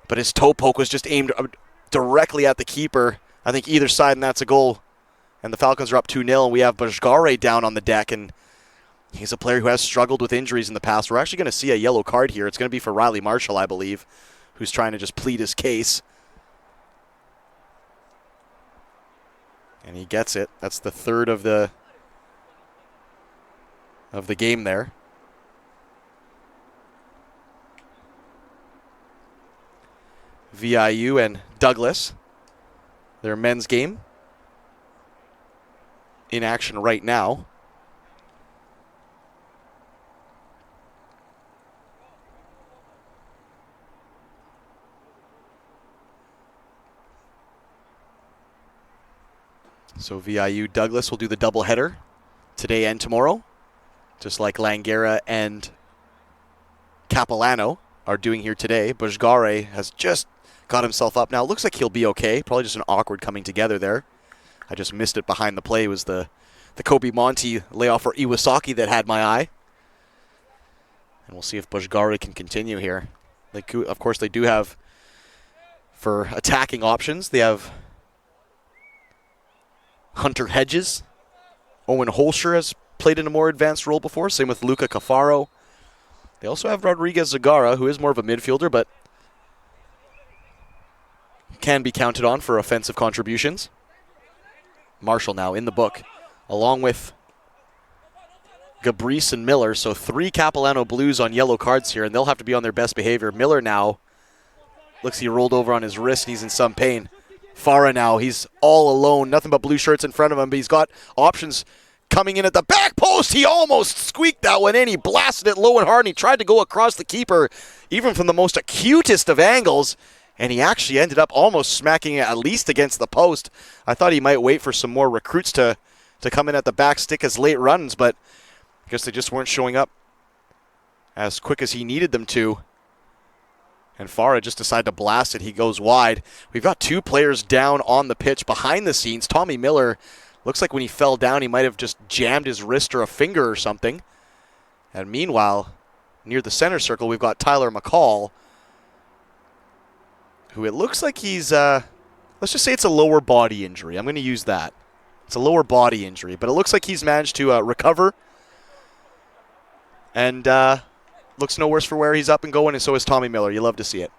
S1: but his toe poke was just aimed directly at the keeper. I think either side, and that's a goal. And the Falcons are up 2-0, and we have Bajgare down on the deck, and he's a player who has struggled with injuries in the past. We're actually going to see a yellow card here. It's going to be for Riley Marshall, I believe, who's trying to just plead his case. And he gets it. That's the third of the game there. VIU and Douglas, their men's game, in action right now. So VIU Douglas will do the doubleheader today and tomorrow, just like Langara and Capilano are doing here today. Bajgare has just got himself up now. Looks like he'll be okay. Probably just an awkward coming together there. I just missed it behind the play. It was the Kobe Monty layoff for Iwasaki that had my eye. And we'll see if Bajgare can continue here. Of course, they do have, for attacking options, they have Hunter Hedges. Owen Holscher has played in a more advanced role before. Same with Luca Cafaro. They also have Rodriguez Zagara, who is more of a midfielder, but can be counted on for offensive contributions. Marshall now in the book, along with Gabrice and Miller. So 3 Capilano Blues on yellow cards here, and they'll have to be on their best behavior. Miller now looks he rolled over on his wrist, and he's in some pain. Farah now, he's all alone, nothing but blue shirts in front of him, but he's got options coming in at the back post. He almost squeaked that one in. He blasted it low and hard, and he tried to go across the keeper, even from the most acutest of angles, and he actually ended up almost smacking it at least against the post. I thought he might wait for some more recruits to come in at the back stick as late runs, but I guess they just weren't showing up as quick as he needed them to. And Farah just decided to blast it. He goes wide. We've got 2 players down on the pitch behind the scenes. Tommy Miller, looks like when he fell down, he might have just jammed his wrist or a finger or something. And meanwhile, near the center circle, we've got Tyler McCall, who it looks like he's, let's just say it's a lower body injury. I'm going to use that. It's a lower body injury, but it looks like he's managed to recover. And looks no worse for wear. He's up and going, and so is Tommy Miller. You love to see it.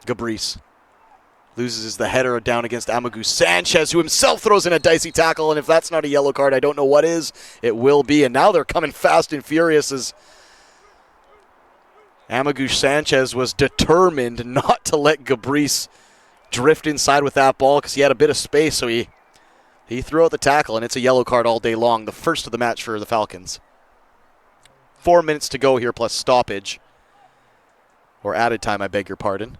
S1: Gabrice loses the header down against Amagu Sanchez, who himself throws in a dicey tackle, and if that's not a yellow card, I don't know what is. It will be, and now they're coming fast and furious as Amagu Sanchez was determined not to let Gabrice drift inside with that ball because he had a bit of space, so he threw out the tackle, and it's a yellow card all day long, the first of the match for the Falcons. 4 minutes to go here plus stoppage. Or added time, I beg your pardon.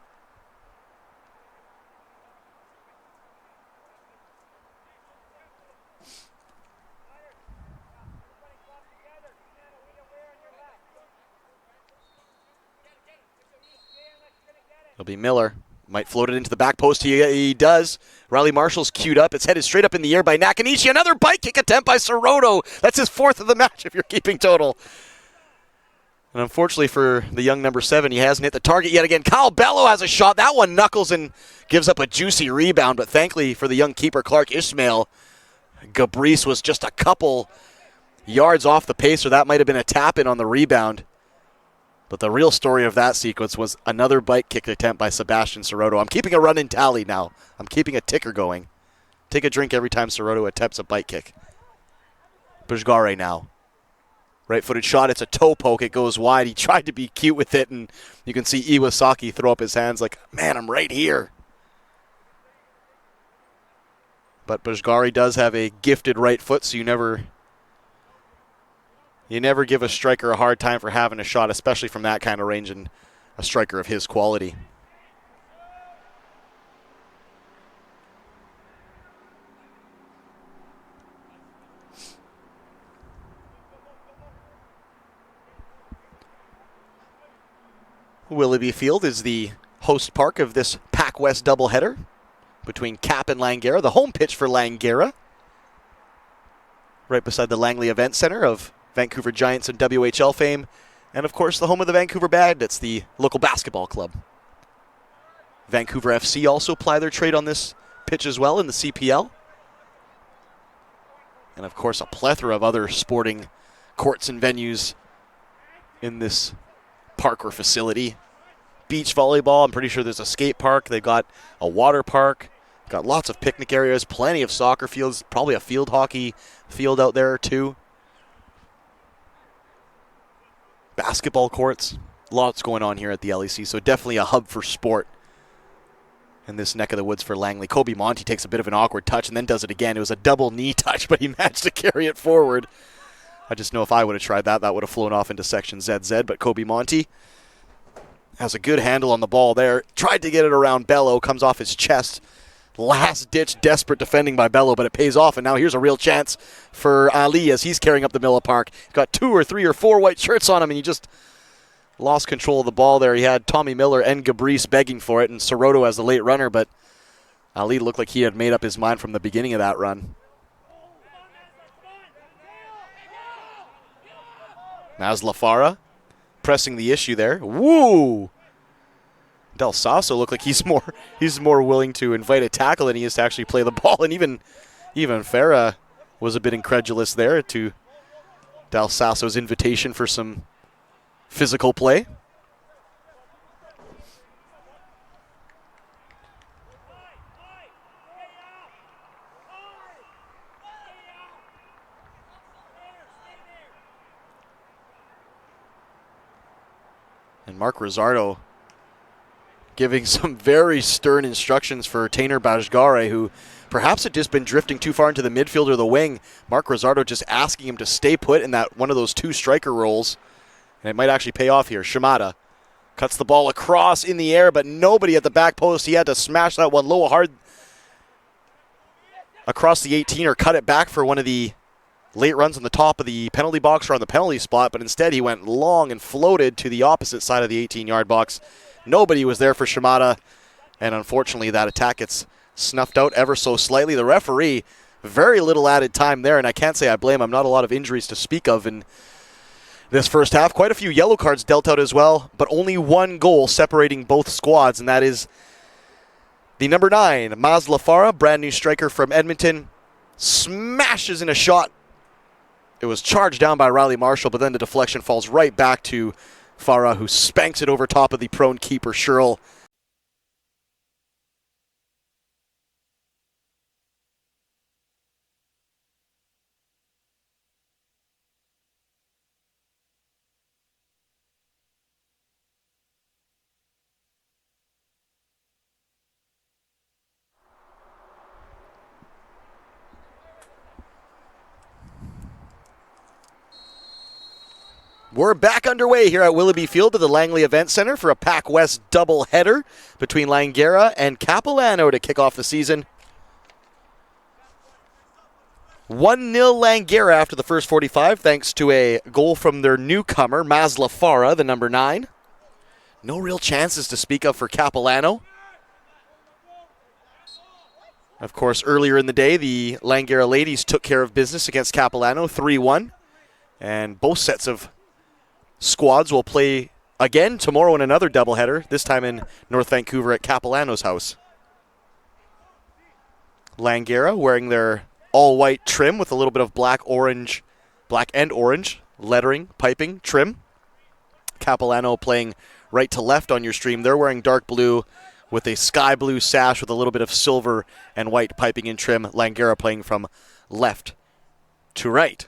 S1: It'll be Miller. Might float it into the back post. He does. Riley Marshall's queued up. It's headed straight up in the air by Nakanishi. Another bike kick attempt by Soroto. That's his 4th of the match if you're keeping total. And unfortunately for the young number 7, he hasn't hit the target yet again. Kyle Bello has a shot. That one knuckles and gives up a juicy rebound. But thankfully for the young keeper, Clark Ishmael, Gabrice was just a couple yards off the pacer. That might have been a tap-in on the rebound. But the real story of that sequence was another bike kick attempt by Sebastian Sirotto. I'm keeping a running tally now. I'm keeping a ticker going. Take a drink every time Sirotto attempts a bike kick. Bujgare now. Right-footed shot. It's a toe poke. It goes wide. He tried to be cute with it, and you can see Iwasaki throw up his hands like, man, I'm right here. But Bujgare does have a gifted right foot, so you never give a striker a hard time for having a shot, especially from that kind of range and a striker of his quality. Willoughby Field is the host park of this PACWEST doubleheader between Cap and Langara, the home pitch for Langara, right beside the Langley Event Center of Vancouver Giants and WHL fame, and of course the home of the Vancouver Bandits, the local basketball club. Vancouver FC also ply their trade on this pitch as well in the CPL. And of course a plethora of other sporting courts and venues in this park or facility. Beach volleyball, I'm pretty sure there's a skate park. They've got a water park, got lots of picnic areas, plenty of soccer fields, probably a field hockey field out there too. Basketball courts, lots going on here at the LEC, so definitely a hub for sport in this neck of the woods for Langley. Kobe Monty takes a bit of an awkward touch and then does it again. It was a double knee touch, but he managed to carry it forward. I just know if I would have tried that, that would have flown off into section ZZ, but Kobe Monty has a good handle on the ball there. Tried to get it around Bello, comes off his chest. Last-ditch desperate defending by Bello, but it pays off, and now here's a real chance for Ali as he's carrying up the middle of the park. He's got 2 or 3 or 4 white shirts on him, and he just lost control of the ball there. He had Tommy Miller and Gabrice begging for it, and Sirotto as the late runner, but Ali looked like he had made up his mind from the beginning of that run. Maslafara pressing the issue there. Woo! Del Sasso looked like he's more willing to invite a tackle than he is to actually play the ball, and even Farah was a bit incredulous there to Del Sasso's invitation for some physical play. And Mark Rosardo giving some very stern instructions for Tainer Bajgare, who perhaps had just been drifting too far into the midfield or the wing. Mark Rosardo just asking him to stay put in that one of those 2 striker roles. And it might actually pay off here. Shimada cuts the ball across in the air, but nobody at the back post. He had to smash that one low hard across the 18 or cut it back for one of the late runs on the top of the penalty box or on the penalty spot, but instead he went long and floated to the opposite side of the 18-yard box. Nobody was there for Shimada, and unfortunately that attack gets snuffed out ever so slightly. The referee, very little added time there, and I can't say I blame him. Not a lot of injuries to speak of in this first half. Quite a few yellow cards dealt out as well, but only 1 goal separating both squads, and that is the number 9, Maslafara, brand new striker from Edmonton, smashes in a shot. It was charged down by Riley Marshall, but then the deflection falls right back to Farah, who spanks it over top of the prone keeper, Sherrill. We're back underway here at Willoughby Field at the Langley Event Center for a PACWEST doubleheader between Langara and Capilano to kick off the season. 1-0 Langara after the first 45, thanks to a goal from their newcomer, Maslafara, the number 9. No real chances to speak of for Capilano. Of course, earlier in the day, the Langara ladies took care of business against Capilano, 3-1. And both sets of squads will play again tomorrow in another doubleheader, this time in North Vancouver at Capilano's house. Langara wearing their all-white trim with a little bit of black and orange lettering, piping, trim. Capilano playing right to left on your stream. They're wearing dark blue with a sky blue sash with a little bit of silver and white piping in trim. Langara playing from left to right.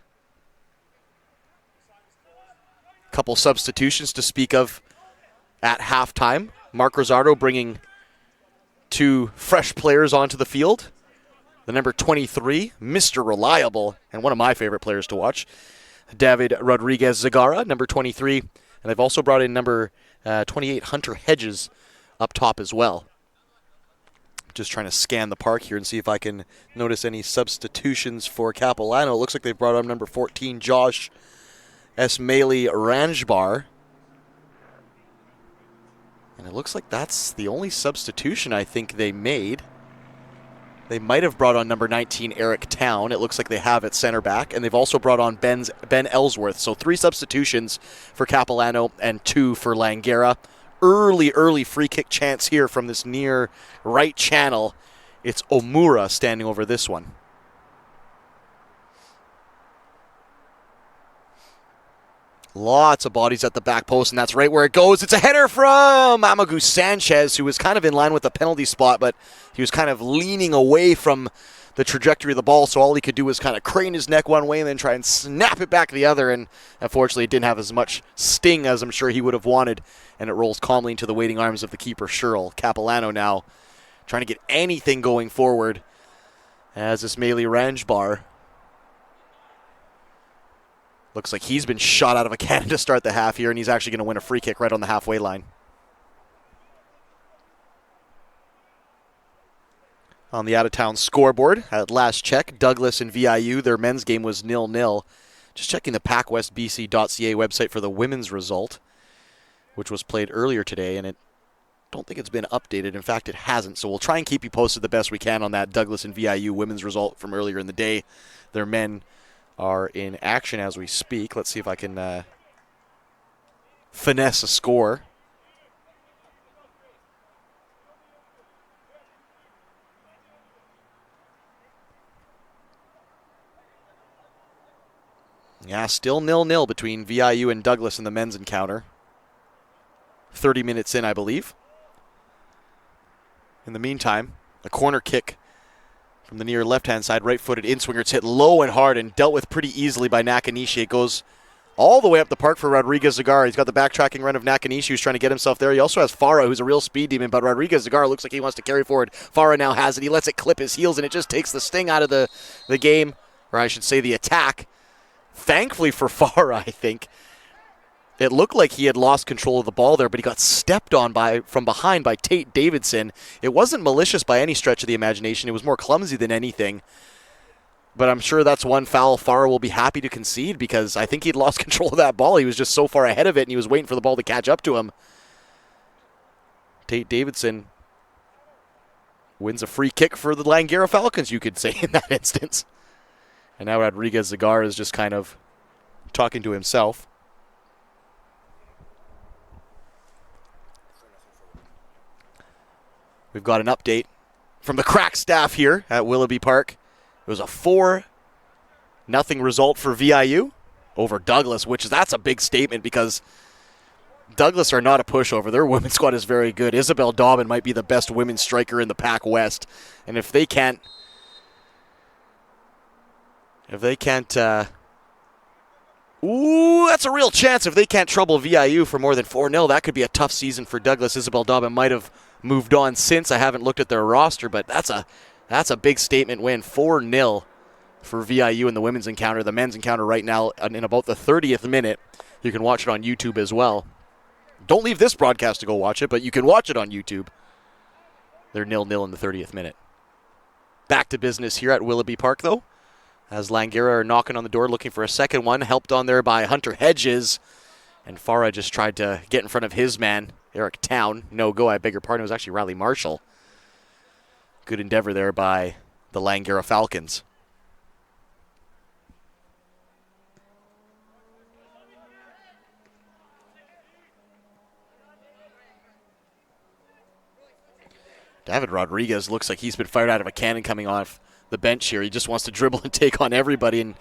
S1: Couple substitutions to speak of at halftime. Mark Rosardo bringing 2 fresh players onto the field. The number 23, Mr. Reliable, and one of my favorite players to watch, David Rodriguez-Zagara, number 23. And they've also brought in number 28, Hunter Hedges, up top as well. Just trying to scan the park here and see if I can notice any substitutions for Capilano. It looks like they've brought up number 14, Josh Esmaili Ranjbar. And it looks like that's the only substitution I think they made. They might have brought on number 19, Eric Town. It looks like they have at center back. And they've also brought on Ben Ellsworth. So 3 substitutions for Capilano and 2 for Langara. Early free kick chance here from this near right channel. It's Omura standing over this one. Lots of bodies at the back post, and that's right where it goes. It's a header from Amagu Sanchez, who was kind of in line with the penalty spot, but he was kind of leaning away from the trajectory of the ball, so all he could do was kind of crane his neck one way and then try and snap it back the other, and unfortunately it didn't have as much sting as I'm sure he would have wanted, and it rolls calmly into the waiting arms of the keeper, Sherrill. Capilano now trying to get anything going forward as Ismaili Ranjbar looks like he's been shot out of a cannon to start the half here, and he's actually going to win a free kick right on the halfway line. On the out-of-town scoreboard, at last check, Douglas and VIU, their men's game was 0-0. Just checking the PACWESTBC.ca website for the women's result, which was played earlier today, and I don't think it's been updated. In fact, it hasn't, so we'll try and keep you posted the best we can on that Douglas and VIU women's result from earlier in the day. Their men are in action as we speak. Let's see if I can finesse a score. Yeah, still 0-0 between VIU and Douglas in the men's encounter. 30 minutes in, I believe. In the meantime, a corner kick from the near left-hand side, right-footed in-swinger. It's hit low and hard and dealt with pretty easily by Nakanishi. It goes all the way up the park for Rodriguez-Zagara. He's got the backtracking run of Nakanishi, who's trying to get himself there. He also has Farah, who's a real speed demon, but Rodriguez-Zagara looks like he wants to carry forward. Farah now has it. He lets it clip his heels, and it just takes the sting out of the game, or I should say the attack. Thankfully for Farah, I think. It looked like he had lost control of the ball there, but he got stepped on from behind by Tate Davidson. It wasn't malicious by any stretch of the imagination. It was more clumsy than anything. But I'm sure that's one foul Farah will be happy to concede, because I think he'd lost control of that ball. He was just so far ahead of it, and he was waiting for the ball to catch up to him. Tate Davidson wins a free kick for the Langara Falcons, you could say, in that instance. And now Rodriguez-Zagara is just kind of talking to himself. We've got an update from the crack staff here at Willoughby Park. It was a 4-0 result for VIU over Douglas, that's a big statement because Douglas are not a pushover. Their women's squad is very good. Isabel Dobbin might be the best women's striker in the Pac-West. And if they can't that's a real chance. If they can't trouble VIU for more than 4-0, that could be a tough season for Douglas. Isabel Dobbin might have moved on since. I haven't looked at their roster, but that's a big statement win. 4-0 for VIU in the women's encounter. The men's encounter right now in about the 30th minute. You can watch it on YouTube as well. Don't leave this broadcast to go watch it, but you can watch it on YouTube. They're 0-0 in the 30th minute. Back to business here at Willoughby Park, though, as Langara are knocking on the door looking for a second one, helped on there by Hunter Hedges. And Farah just tried to get in front of his man, Eric Town. No go, I beg your pardon. It was actually Riley Marshall. Good endeavor there by the Langara Falcons. David Rodriguez looks like he's been fired out of a cannon coming off the bench here. He just wants to dribble and take on everybody, and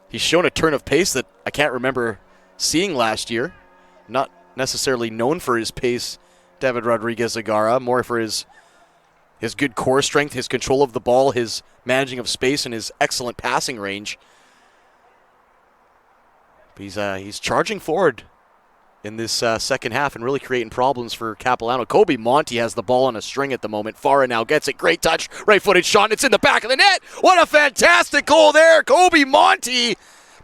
S1: he's shown a turn of pace that I can't remember seeing last year. Not necessarily known for his pace, David Rodriguez-Zagara, more for his good core strength, his control of the ball, his managing of space, and his excellent passing range. But he's charging forward in this second half and really creating problems for Capilano. Kobe Monty has the ball on a string at the moment. Farah now gets it. Great touch. Right-footed shot. It's in the back of the net. What a fantastic goal there. Kobe Monty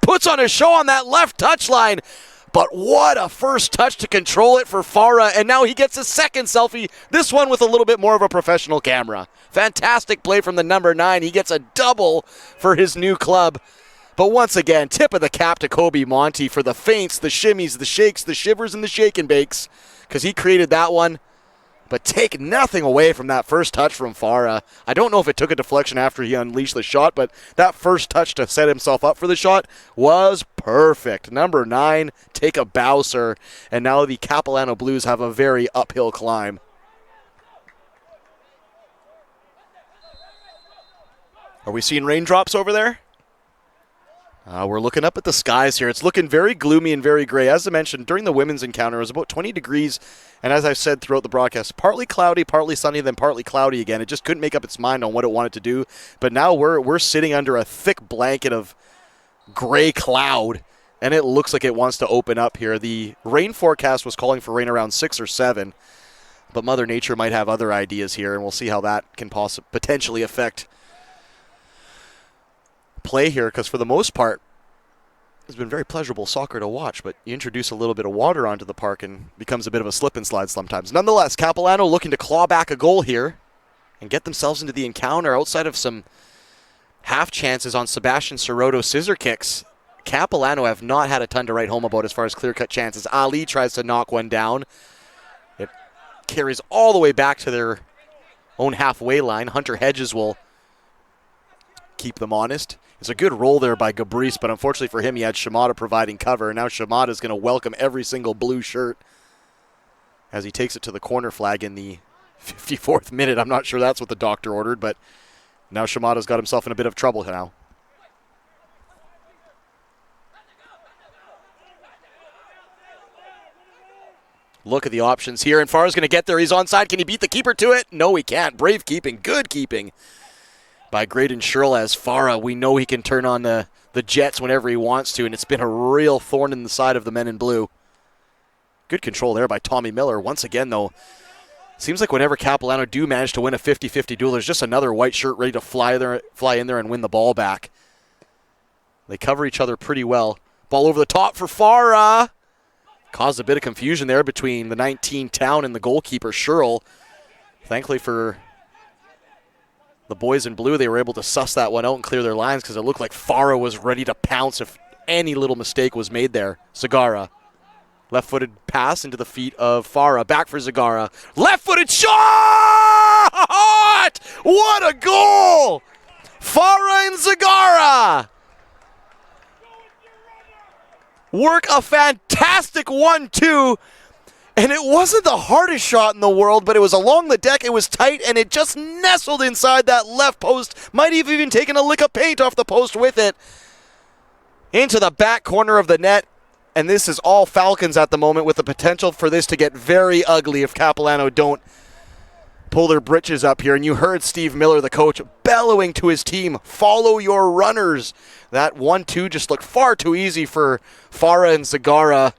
S1: puts on a show on that left touchline. But what a first touch to control it for Farah. And now he gets a second selfie. This one with a little bit more of a professional camera. Fantastic play from the number 9. He gets a double for his new club. But once again, tip of the cap to Kobe Monty for the feints, the shimmies, the shakes, the shivers, and the shake and bakes, because he created that one. But take nothing away from that first touch from Farah. I don't know if it took a deflection after he unleashed the shot, but that first touch to set himself up for the shot was perfect. Number 9, take a bow, sir. And now the Capilano Blues have a very uphill climb. Are we seeing raindrops over there? We're looking up at the skies here. It's looking very gloomy and very gray. As I mentioned, during the women's encounter, it was about 20 degrees. And as I've said throughout the broadcast, partly cloudy, partly sunny, then partly cloudy again. It just couldn't make up its mind on what it wanted to do. But now we're sitting under a thick blanket of gray cloud, and it looks like it wants to open up here. The rain forecast was calling for rain around 6 or 7. But Mother Nature might have other ideas here, and we'll see how that can potentially affect play here, because for the most part it's been very pleasurable soccer to watch, but you introduce a little bit of water onto the park and becomes a bit of a slip and slide sometimes. Nonetheless, Capilano looking to claw back a goal here and get themselves into the encounter. Outside of some half chances on Sebastian Sirotto scissor kicks, Capilano have not had a ton to write home about as far as clear-cut chances. Ali tries to knock one down. It carries all the way back to their own halfway line. Hunter Hedges will keep them honest. It's a good roll there by Gabrice, but unfortunately for him, he had Shimada providing cover. And now Shimada is going to welcome every single blue shirt as he takes it to the corner flag in the 54th minute. I'm not sure that's what the doctor ordered, but now Shimada's got himself in a bit of trouble now. Look at the options here, and Farah's going to get there. He's onside. Can he beat the keeper to it? No, he can't. Brave keeping. Good keeping by Graydon Sherrill. As Farah, we know he can turn on the jets whenever he wants to, and it's been a real thorn in the side of the men in blue. Good control there by Tommy Miller. Once again, though, seems like whenever Capilano do manage to win a 50-50 duel, there's just another white shirt ready to fly in there and win the ball back. They cover each other pretty well. Ball over the top for Farah. Caused a bit of confusion there between the 19 Town and the goalkeeper, Sherrill. Thankfully for the boys in blue, they were able to suss that one out and clear their lines, because it looked like Farah was ready to pounce if any little mistake was made there. Zagara. Left-footed pass into the feet of Farah. Back for Zagara. Left-footed shot! What a goal! Farah and Zagara work a fantastic 1-2. And it wasn't the hardest shot in the world, but it was along the deck, it was tight, and it just nestled inside that left post. Might have even taken a lick of paint off the post with it. Into the back corner of the net. And this is all Falcons at the moment, with the potential for this to get very ugly if Capilano don't pull their britches up here. And you heard Steve Miller, the coach, bellowing to his team, follow your runners. That 1-2 just looked far too easy for Farah and Zagara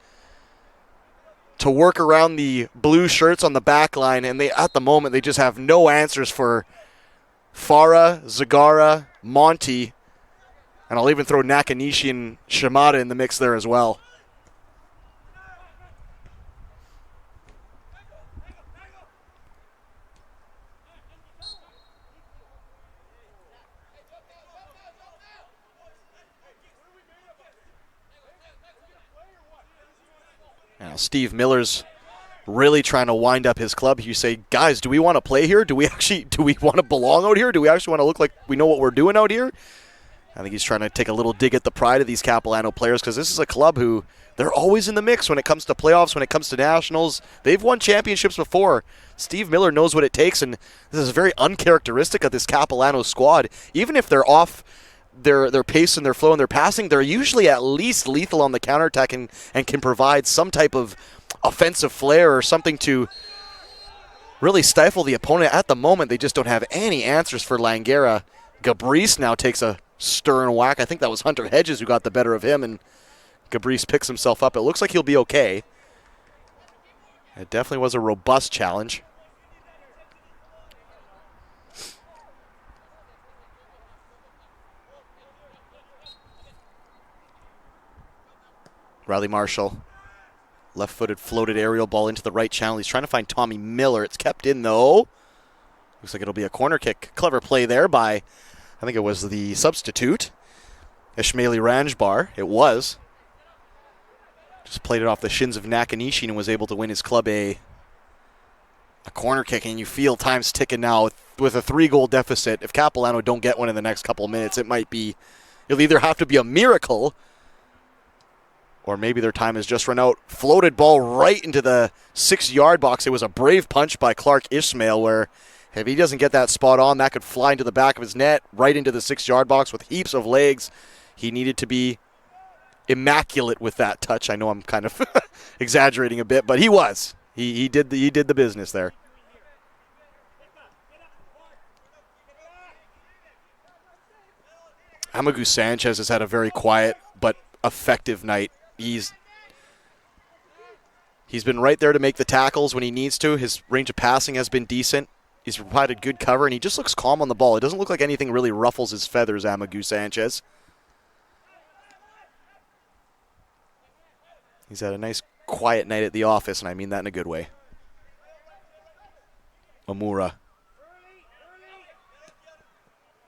S1: to work around the blue shirts on the back line, and at the moment they just have no answers for Farah, Zagara, Monty, and I'll even throw Nakanishi and Shimada in the mix there as well. Now, Steve Miller's really trying to wind up his club. You say, guys, do we want to play here? Do we want to belong out here? Do we actually want to look like we know what we're doing out here? I think he's trying to take a little dig at the pride of these Capilano players, because this is a club who they're always in the mix when it comes to playoffs, when it comes to nationals. They've won championships before. Steve Miller knows what it takes, and this is very uncharacteristic of this Capilano squad. Even if they're off their pace and their flow and their passing, they're usually at least lethal on the counterattack and can provide some type of offensive flair or something to really stifle the opponent. At the moment, they just don't have any answers for Langara. Gabrice now takes a stern whack. I think that was Hunter Hedges who got the better of him, and Gabrice picks himself up. It looks like he'll be okay. It definitely was a robust challenge. Riley Marshall, left-footed floated aerial ball into the right channel. He's trying to find Tommy Miller. It's kept in, though. Looks like it'll be a corner kick. Clever play there by, I think it was the substitute, Ishmaeli Ranjbar. It was. Just played it off the shins of Nakanishi and was able to win his club a corner kick. And you feel time's ticking now with a 3-goal deficit. If Capilano don't get one in the next couple of minutes, it'll either have to be a miracle or maybe their time has just run out. Floated ball right into the 6-yard box. It was a brave punch by Clark Ishmael, where if he doesn't get that spot on, that could fly into the back of his net, right into the 6-yard box with heaps of legs. He needed to be immaculate with that touch. I know I'm kind of exaggerating a bit, but he was. He did the business there. Amagu Sanchez has had a very quiet but effective night. He's been right there to make the tackles when he needs to. His range of passing has been decent. He's provided good cover, and he just looks calm on the ball. It doesn't look like anything really ruffles his feathers, Amagu Sanchez. He's had a nice, quiet night at the office, and I mean that in a good way. Omura.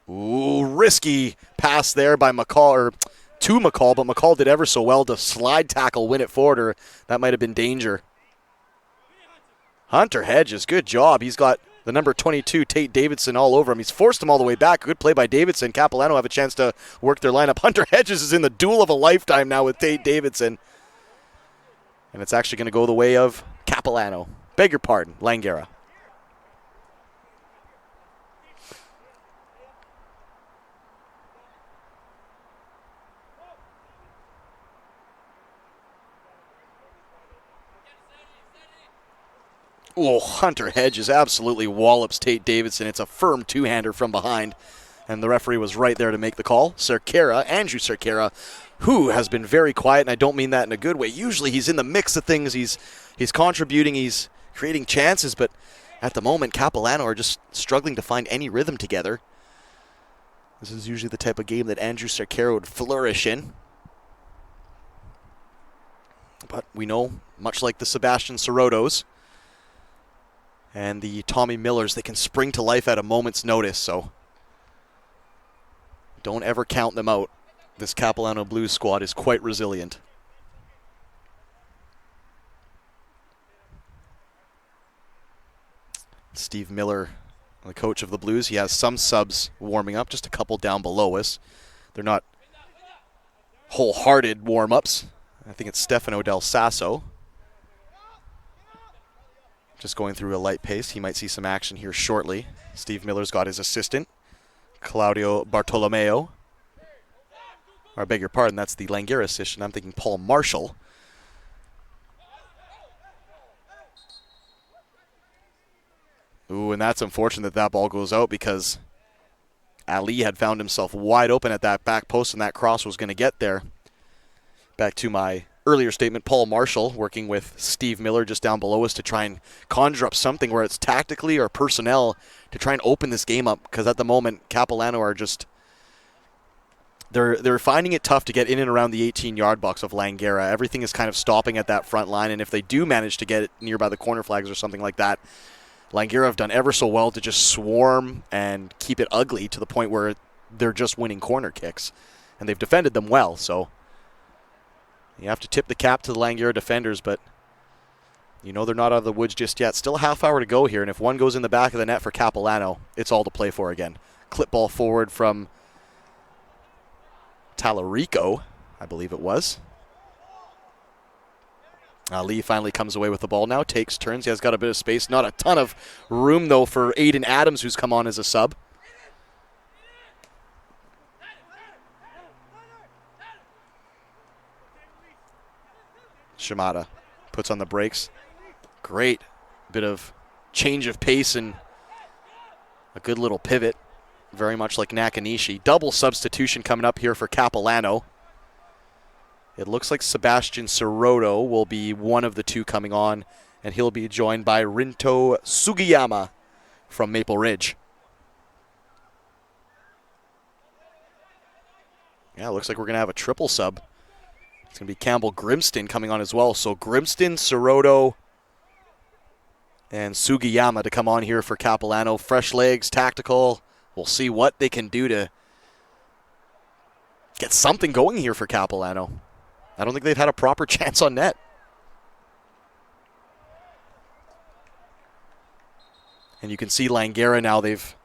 S1: Ooh, risky pass there by McCall, or to McCall, but McCall did ever so well to slide tackle, win it forward, or that might have been danger. Hunter Hedges, good job. He's got the number 22, Tate Davidson, all over him. He's forced him all the way back. Good play by Davidson. Capilano have a chance to work their lineup. Hunter Hedges is in the duel of a lifetime now with Tate Davidson. And it's actually going to go the way of Capilano. Beg your pardon, Langara. Oh, Hunter Hedges absolutely wallops Tate Davidson. It's a firm two-hander from behind, and the referee was right there to make the call. Andrew Cerquera, who has been very quiet, and I don't mean that in a good way. Usually he's in the mix of things. He's contributing, he's creating chances, but at the moment, Capilano are just struggling to find any rhythm together. This is usually the type of game that Andrew Cerquera would flourish in. But we know, much like the Sebastian Sorotos and the Tommy Millers, they can spring to life at a moment's notice, so don't ever count them out. This Capilano Blues squad is quite resilient. Steve Miller, the coach of the Blues, he has some subs warming up, just a couple down below us. They're not wholehearted warm-ups. I think it's Stefano Del Sasso. Just going through a light pace. He might see some action here shortly. Steve Miller's got his assistant, Claudio Bartolomeo. Or I beg your pardon, that's the Langara assistant. I'm thinking Paul Marshall. Ooh, and that's unfortunate that ball goes out, because Ali had found himself wide open at that back post, and that cross was going to get there. Back to my earlier statement, Paul Marshall working with Steve Miller just down below us to try and conjure up something, where it's tactically or personnel, to try and open this game up, because at the moment Capilano are just they're finding it tough to get in and around the 18-yard box of Langara. Everything is kind of stopping at that front line, and if they do manage to get it nearby the corner flags or something like that, Langara have done ever so well to just swarm and keep it ugly to the point where they're just winning corner kicks, and they've defended them well, so you have to tip the cap to the Langara defenders, but you know they're not out of the woods just yet. Still a half hour to go here, and if one goes in the back of the net for Capilano, it's all to play for again. Clip ball forward from Talarico, I believe it was. Lee finally comes away with the ball now, takes turns. He has got a bit of space. Not a ton of room, though, for Aiden Adams, who's come on as a sub. Shimada puts on the brakes. Great bit of change of pace and a good little pivot, very much like Nakanishi. Double substitution coming up here for Capilano. It looks like Sebastian Sirotto will be one of the two coming on, and he'll be joined by Rinto Sugiyama from Maple Ridge. Yeah, it looks like we're going to have a triple sub. It's going to be Campbell Grimston coming on as well. So Grimston, Sirotto, and Sugiyama to come on here for Capilano. Fresh legs, tactical. We'll see what they can do to get something going here for Capilano. I don't think they've had a proper chance on net. And you can see Langara now, they've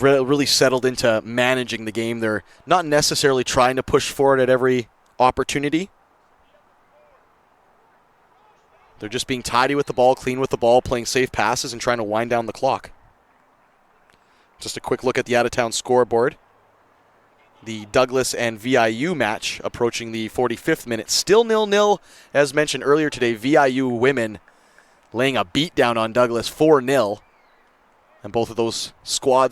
S1: really settled into managing the game. They're not necessarily trying to push forward at every opportunity. They're just being tidy with the ball, clean with the ball, playing safe passes, and trying to wind down the clock. Just a quick look at the out-of-town scoreboard. The Douglas and VIU match approaching the 45th minute. Still 0-0, as mentioned earlier today. VIU women laying a beat down on Douglas 4-0. And both of those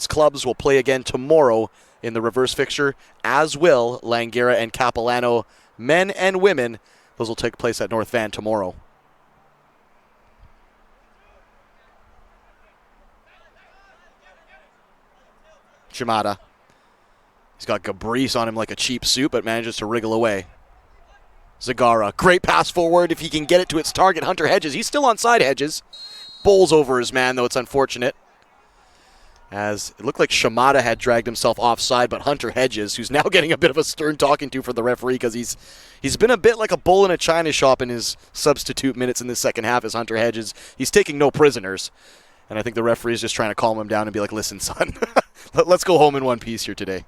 S1: clubs will play again tomorrow in the reverse fixture, as will Langara and Capilano, men and women. Those will take place at North Van tomorrow. Shimada. He's got Gabrice on him like a cheap suit, but manages to wriggle away. Zagara, great pass forward. If he can get it to its target, Hunter Hedges. He's still onside Hedges. Bowls over his man, though it's unfortunate. As it looked like Shimada had dragged himself offside, but Hunter Hedges, who's now getting a bit of a stern talking to for the referee because he's been a bit like a bull in a china shop in his substitute minutes in the second half as Hunter Hedges. He's taking no prisoners. And I think the referee is just trying to calm him down and be like, listen, son, let's go home in one piece here today.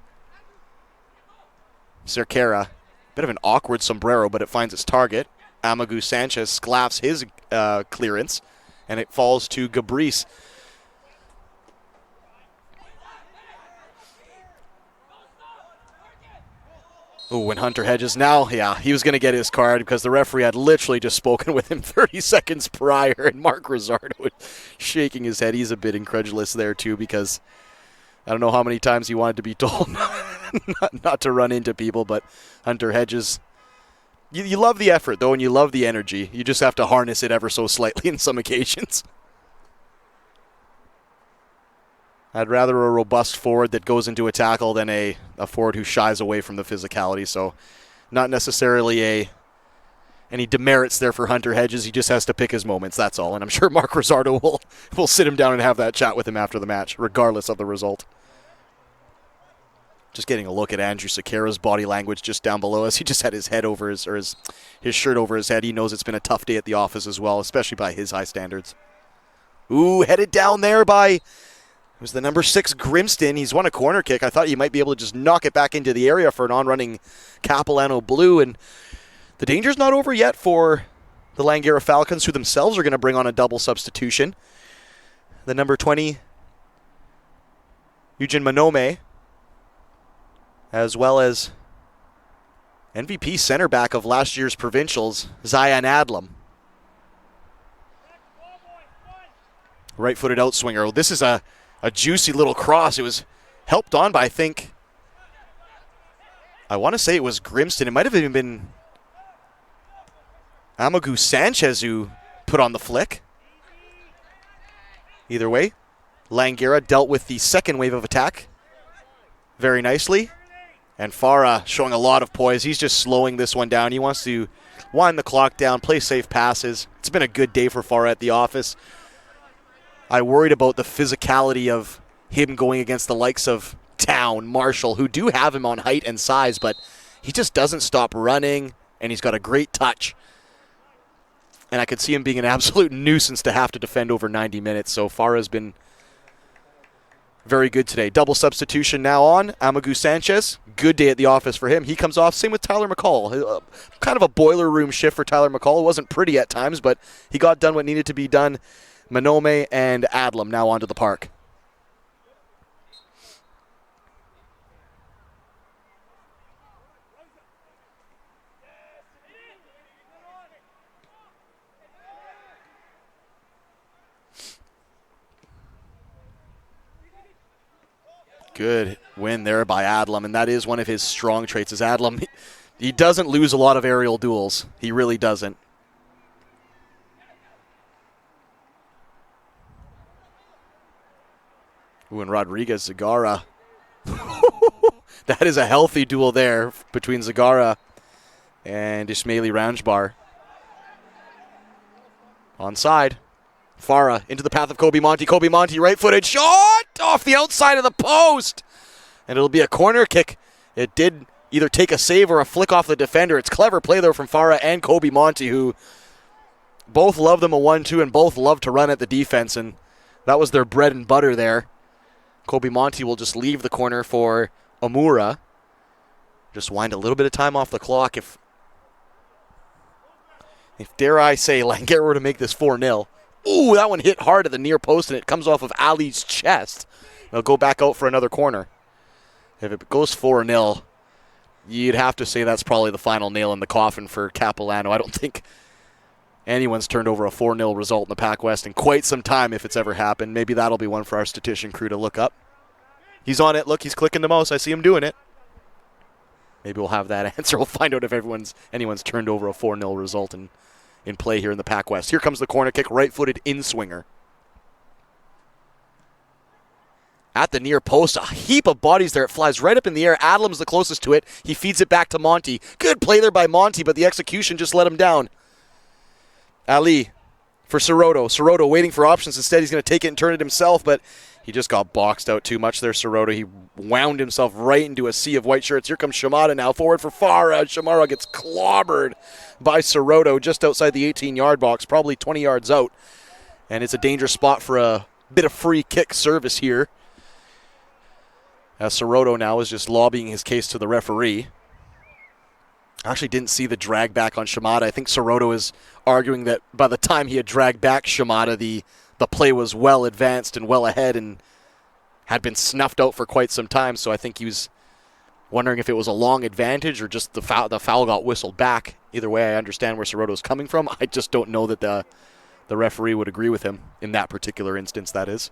S1: Cerquera, bit of an awkward sombrero, but it finds its target. Amagu Sanchez sclaffs his clearance, and it falls to Gabrice. Oh, and Hunter Hedges now, yeah, he was going to get his card because the referee had literally just spoken with him 30 seconds prior, and Mark Rizzardo shaking his head. He's a bit incredulous there, too, because I don't know how many times he wanted to be told not to run into people, but Hunter Hedges, you love the effort, though, and you love the energy. You just have to harness it ever so slightly in some occasions. I'd rather a robust forward that goes into a tackle than a forward who shies away from the physicality. So not necessarily any demerits there for Hunter Hedges. He just has to pick his moments, that's all. And I'm sure Mark Rizzardo will sit him down and have that chat with him after the match, regardless of the result. Just getting a look at Andrew Sequeira's body language just down below us. He just had his head over his shirt over his head. He knows it's been a tough day at the office as well, especially by his high standards. Ooh, headed down there by... It was the number 6 Grimston. He's won a corner kick. I thought he might be able to just knock it back into the area for an on-running Capilano Blue. And the danger's not over yet for the Langara Falcons, who themselves are going to bring on a double substitution. The number 20, Eugene Manome, as well as MVP center back of last year's provincials, Zion Adlam. Right-footed outswinger. This is a juicy little cross. It was helped on by, I want to say it was Grimston. It might have even been Amagu Sanchez who put on the flick. Either way, Langara dealt with the second wave of attack very nicely. And Farah showing a lot of poise. He's just slowing this one down. He wants to wind the clock down, play safe passes. It's been a good day for Farah at the office. I worried about the physicality of him going against the likes of Town, Marshall, who do have him on height and size, but he just doesn't stop running, and he's got a great touch. And I could see him being an absolute nuisance to have to defend over 90 minutes. So Farah has been very good today. Double substitution now on. Amagu Sanchez, good day at the office for him. He comes off. Same with Tyler McCall. Kind of a boiler room shift for Tyler McCall. It wasn't pretty at times, but he got done what needed to be done. Manome and Adlam now onto the park. Good win there by Adlam, and that is one of his strong traits. Is Adlam, he doesn't lose a lot of aerial duels. He really doesn't. Ooh, and Rodriguez, Zagara. That is a healthy duel there between Zagara and Ismaili Ranjbar. Onside. Farah into the path of Kobe Monty. Kobe Monty, right-footed shot off the outside of the post. And it'll be a corner kick. It did either take a save or a flick off the defender. It's clever play, though, from Farah and Kobe Monty, who both love them a 1-2 and both love to run at the defense, and that was their bread and butter there. Kobe Monty will just leave the corner for Amura. Just wind a little bit of time off the clock if dare I say, Langara were to make this 4-0. Ooh, that one hit hard at the near post, and it comes off of Ali's chest. They'll go back out for another corner. If it goes 4-0, you'd have to say that's probably the final nail in the coffin for Capilano. I don't think anyone's turned over a 4-0 result in the PACWEST in quite some time if it's ever happened. Maybe that'll be one for our statistician crew to look up. He's on it. Look, he's clicking the mouse. I see him doing it. Maybe we'll have that answer. We'll find out if anyone's turned over a 4-0 result in play here in the PACWEST. Here comes the corner kick, right-footed in-swinger. At the near post, a heap of bodies there. It flies right up in the air. Adlam's the closest to it. He feeds it back to Monty. Good play there by Monty, but the execution just let him down. Ali for Sirotto. Sirotto waiting for options. Instead, he's going to take it and turn it himself, but he just got boxed out too much there, Sirotto. He wound himself right into a sea of white shirts. Here comes Shimada now, forward for Farah. Shamara gets clobbered by Sirotto just outside the 18-yard box, probably 20 yards out. And it's a dangerous spot for a bit of free kick service here, as Sirotto now is just lobbying his case to the referee. I actually didn't see the drag back on Shimada. I think Sirotto is arguing that by the time he had dragged back Shimada, the play was well advanced and well ahead and had been snuffed out for quite some time. So I think he was wondering if it was a long advantage or just the foul got whistled back. Either way, I understand where Sirotto's coming from. I just don't know that the referee would agree with him in that particular instance, that is.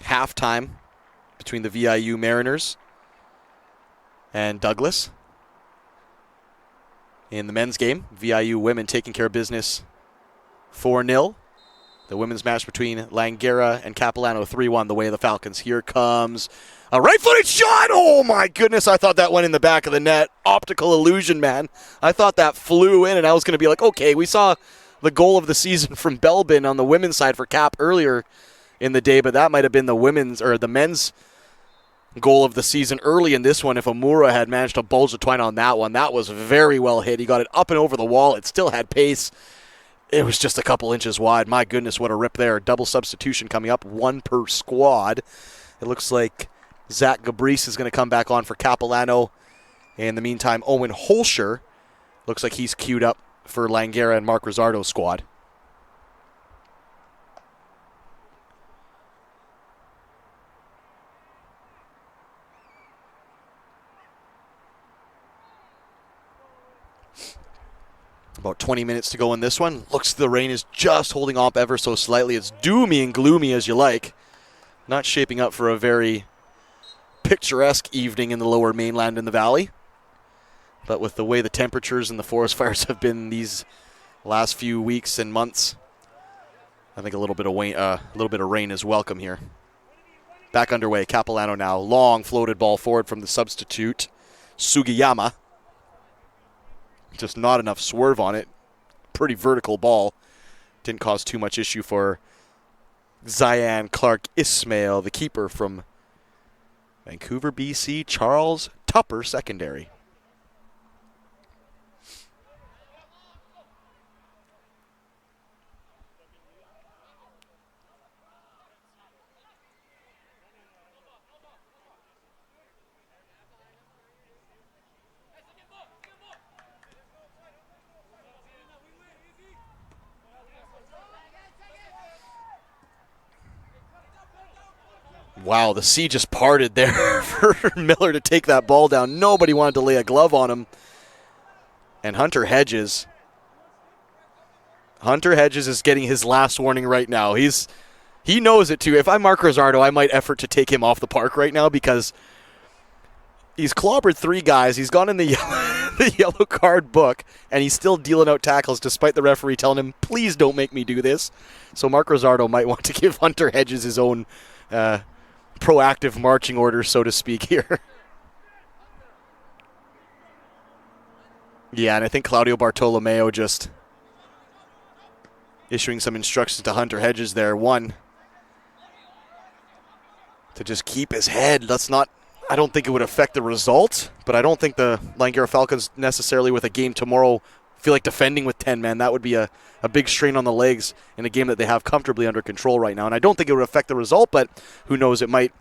S1: Halftime between the VIU Mariners and Douglas. In the men's game, VIU women taking care of business 4-0. The women's match between Langara and Capilano 3-1, the way of the Falcons. Here comes a right-footed shot. Oh, my goodness. I thought that went in the back of the net. Optical illusion, man. I thought that flew in, and I was going to be like, okay, we saw the goal of the season from Belbin on the women's side for Cap earlier in the day, but that might have been the men's goal of the season early in this one if Amura had managed to bulge the twine on that one. That was very well hit. He got it up and over the wall. It still had pace. It was just a couple inches wide. My goodness, what a rip there. Double substitution coming up, one per squad. It looks like Zach Gabrice is going to come back on for Capilano. In the meantime, Owen Holscher looks like he's queued up for Langara and Mark Rizzardo's squad. About 20 minutes to go in this one. Looks the rain is just holding off ever so slightly. It's doomy and gloomy as you like. Not shaping up for a very picturesque evening in the lower mainland in the valley. But with the way the temperatures and the forest fires have been these last few weeks and months, I think a little bit of rain is welcome here. Back underway. Capilano now. Long floated ball forward from the substitute, Sugiyama. Just not enough swerve on it. Pretty vertical ball. Didn't cause too much issue for Zion Clark Ismail, the keeper from Vancouver, BC, Charles Tupper Secondary. Wow, the sea just parted there for Miller to take that ball down. Nobody wanted to lay a glove on him. And Hunter Hedges is getting his last warning right now. He knows it too. If I'm Mark Rizzardo, I might effort to take him off the park right now because he's clobbered 3 guys. He's gone in the yellow card book, and he's still dealing out tackles despite the referee telling him, please don't make me do this. So Mark Rizzardo might want to give Hunter Hedges his own proactive marching orders, so to speak, here. Yeah, and I think Claudio Bartolomeo just issuing some instructions to Hunter Hedges there. One, to just keep his head. I don't think it would affect the result, but I don't think the Langara Falcons necessarily with a game tomorrow feel like defending with 10 men. That would be a big strain on the legs in a game that they have comfortably under control right now. And I don't think it would affect the result, but who knows, it might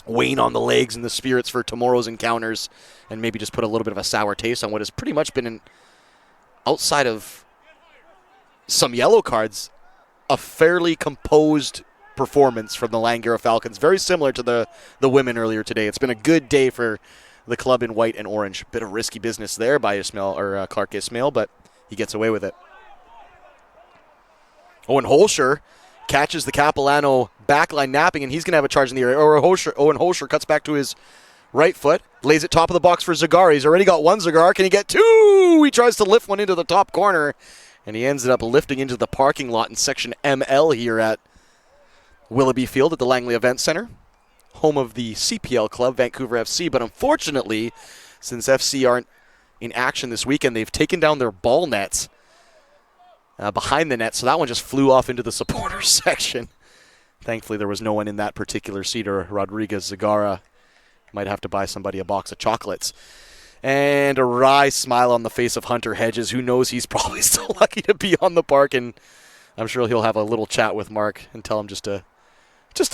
S1: wane on the legs and the spirits for tomorrow's encounters and maybe just put a little bit of a sour taste on what has pretty much been, outside of some yellow cards, a fairly composed performance from the Langara Falcons, very similar to the women earlier today. It's been a good day for the club in white and orange. Bit of risky business there by Clark Ismail, but he gets away with it. Owen Holscher catches the Capilano backline napping, and he's going to have a charge in the area. Owen Holscher cuts back to his right foot, lays it top of the box for Zagara. He's already got 1 Zagara. Can he get 2? He tries to lift one into the top corner, and he ends up lifting into the parking lot in section ML here at Willoughby Field at the Langley Event Center, home of the CPL club, Vancouver FC. But unfortunately, since FC aren't in action this weekend, they've taken down their ball nets behind the net, so that one just flew off into the supporters section. Thankfully, there was no one in that particular seat, or Rodriguez Zagara might have to buy somebody a box of chocolates. And a wry smile on the face of Hunter Hedges, who knows he's probably still lucky to be on the park, and I'm sure he'll have a little chat with Mark and tell him just to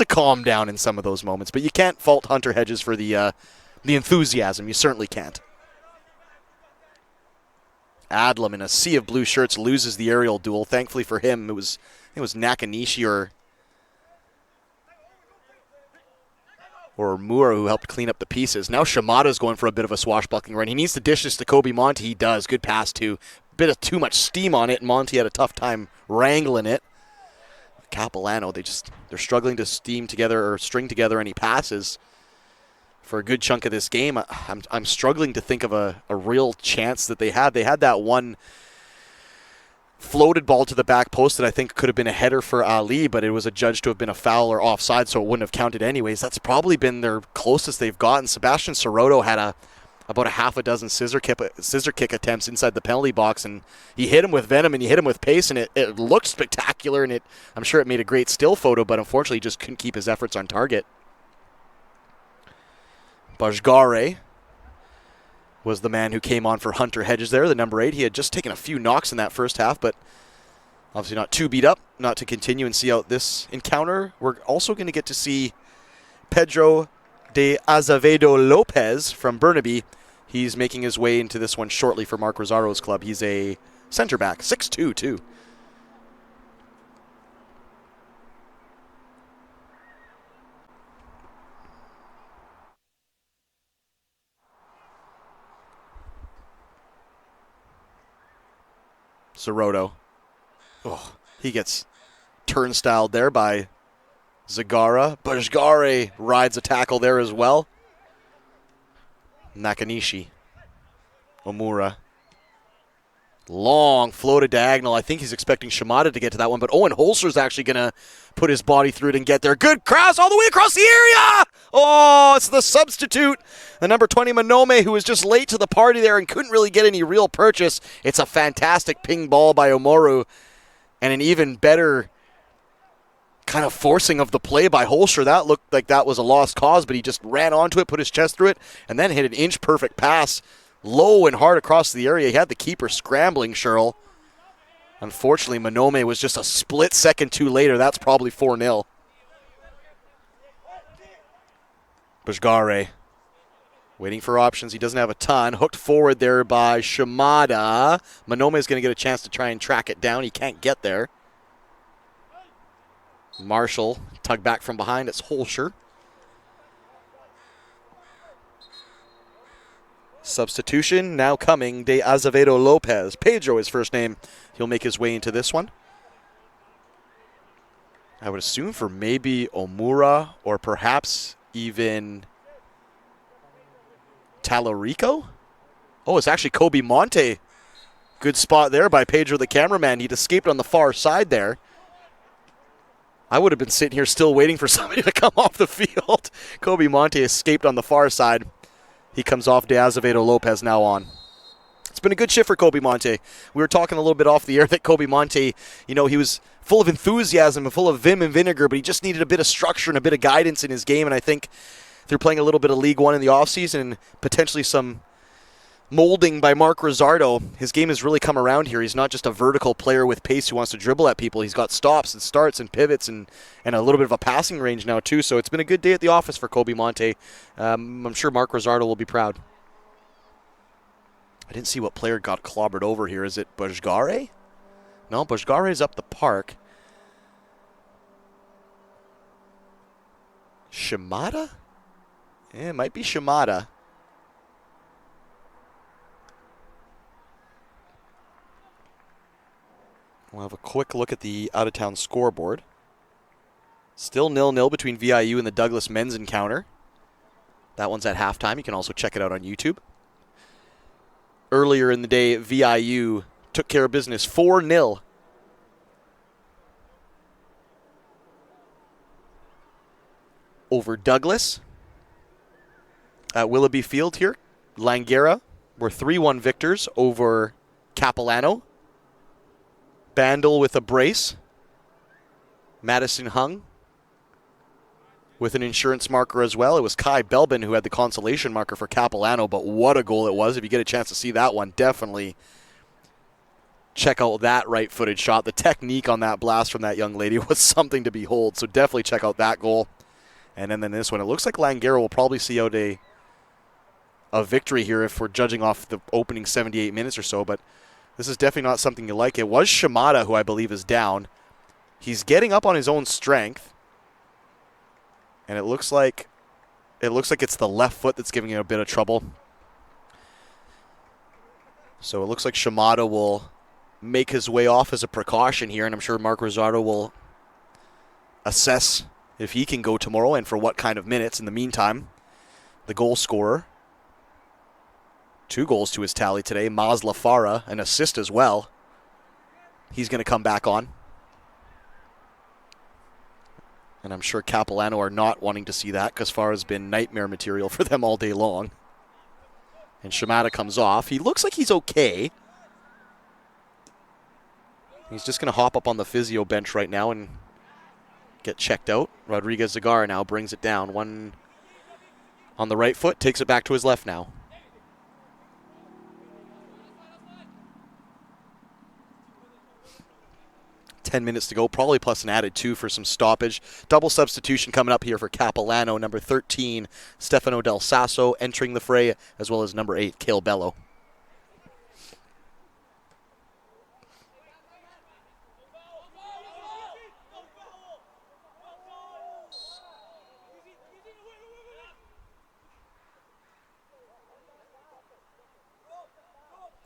S1: calm down in some of those moments. But you can't fault Hunter Hedges for the enthusiasm. You certainly can't. Adlam in a sea of blue shirts loses the aerial duel. Thankfully for him, it was Nakanishi or Moore who helped clean up the pieces. Now Shimada's going for a bit of a swashbuckling run. He needs to dish this to Kobe Monty. He does. Good pass too. Bit of too much steam on it, and Monty had a tough time wrangling it. Capilano, they're struggling to string together any passes for a good chunk of this game. I'm struggling to think of a real chance that they had. They had that one floated ball to the back post that I think could have been a header for Ali, but it was adjudged to have been a foul or offside, so it wouldn't have counted anyways. That's probably been their closest they've gotten. Sebastian Soroto had about a half a dozen scissor kick attempts inside the penalty box, and he hit him with venom and he hit him with pace, and it looked spectacular, and I'm sure it made a great still photo, but unfortunately he just couldn't keep his efforts on target. Bajgare was the man who came on for Hunter Hedges there, the number 8. He had just taken a few knocks in that first half, but obviously not too beat up, not to continue and see out this encounter. We're also going to get to see Pedro de Azevedo Lopez from Burnaby. He's making his way into this one shortly for Mark Rizzardo's club. He's a center back, 6'2", too. Soroto. Oh, he gets turnstiled there by Zagara. Bajgare rides a tackle there as well. Nakanishi. Omura. Long floated diagonal. I think he's expecting Shimada to get to that one, but Owen Holster's actually going to put his body through it and get there. Good cross all the way across the area! Oh, it's the substitute, the number 20 Manome, who was just late to the party there and couldn't really get any real purchase. It's a fantastic ping ball by Omoru, and an even better kind of forcing of the play by Holster. That looked like that was a lost cause, but he just ran onto it, put his chest through it, and then hit an inch-perfect pass low and hard across the area. He had the keeper scrambling, Sherrill. Unfortunately, Manome was just a split second too later. That's probably 4-0. Bajgare waiting for options. He doesn't have a ton. Hooked forward there by Shimada. Manome is going to get a chance to try and track it down. He can't get there. Marshall tugged back from behind. It's Holscher. Substitution now coming, De Azevedo Lopez. Pedro, his first name. He'll make his way into this one. I would assume for maybe Omura or perhaps even Talarico. Oh, it's actually Kobe Monte. Good spot there by Pedro, the cameraman. He'd escaped on the far side there. I would have been sitting here still waiting for somebody to come off the field. Kobe Monte escaped on the far side. He comes off. De Azevedo Lopez now on. It's been a good shift for Kobe Monte. We were talking a little bit off the air that Kobe Monte, he was full of enthusiasm and full of vim and vinegar, but he just needed a bit of structure and a bit of guidance in his game. And I think they're playing a little bit of League One in the offseason and potentially some molding by Mark Rizzardo. His game has really come around here. He's not just a vertical player with pace who wants to dribble at people. He's got stops and starts and pivots and a little bit of a passing range now too. So it's been a good day at the office for Kobe Monte. I'm sure Mark Rizzardo will be proud. I didn't see what player got clobbered over here. Is it Bajgare? No, Bajgare's up the park. Shimada? Yeah, it might be Shimada. We'll have a quick look at the out-of-town scoreboard. Still 0-0 between VIU and the Douglas men's encounter. That one's at halftime. You can also check it out on YouTube. Earlier in the day, VIU took care of business 4-0. Over Douglas. At Willoughby Field here, Langara were 3-1 victors over Capilano. Bandel with a brace. Madison Hung with an insurance marker as well. It was Kai Belbin who had the consolation marker for Capilano, but what a goal it was. If you get a chance to see that one, definitely check out that right-footed shot. The technique on that blast from that young lady was something to behold, so definitely check out that goal. And then this one, it looks like Langara will probably see out a victory here if we're judging off the opening 78 minutes or so, but this is definitely not something you like. It was Shimada who I believe is down. He's getting up on his own strength. And it looks like it's the left foot that's giving him a bit of trouble. So it looks like Shimada will make his way off as a precaution here, and I'm sure Mark Rizzardo will assess if he can go tomorrow and for what kind of minutes. In the meantime, the goal scorer, 2 goals to his tally today, Maz Lafara, an assist as well. He's going to come back on. And I'm sure Capilano are not wanting to see that because Farah has been nightmare material for them all day long. And Shimada comes off. He looks like he's okay. He's just going to hop up on the physio bench right now and get checked out. Rodriguez Zagara now brings it down. One on the right foot, takes it back to his left now. Ten minutes to go, probably plus an added 2 for some stoppage. Double substitution coming up here for Capilano. Number 13, Stefano Del Sasso entering the fray, as well as number 8, Cale Bello.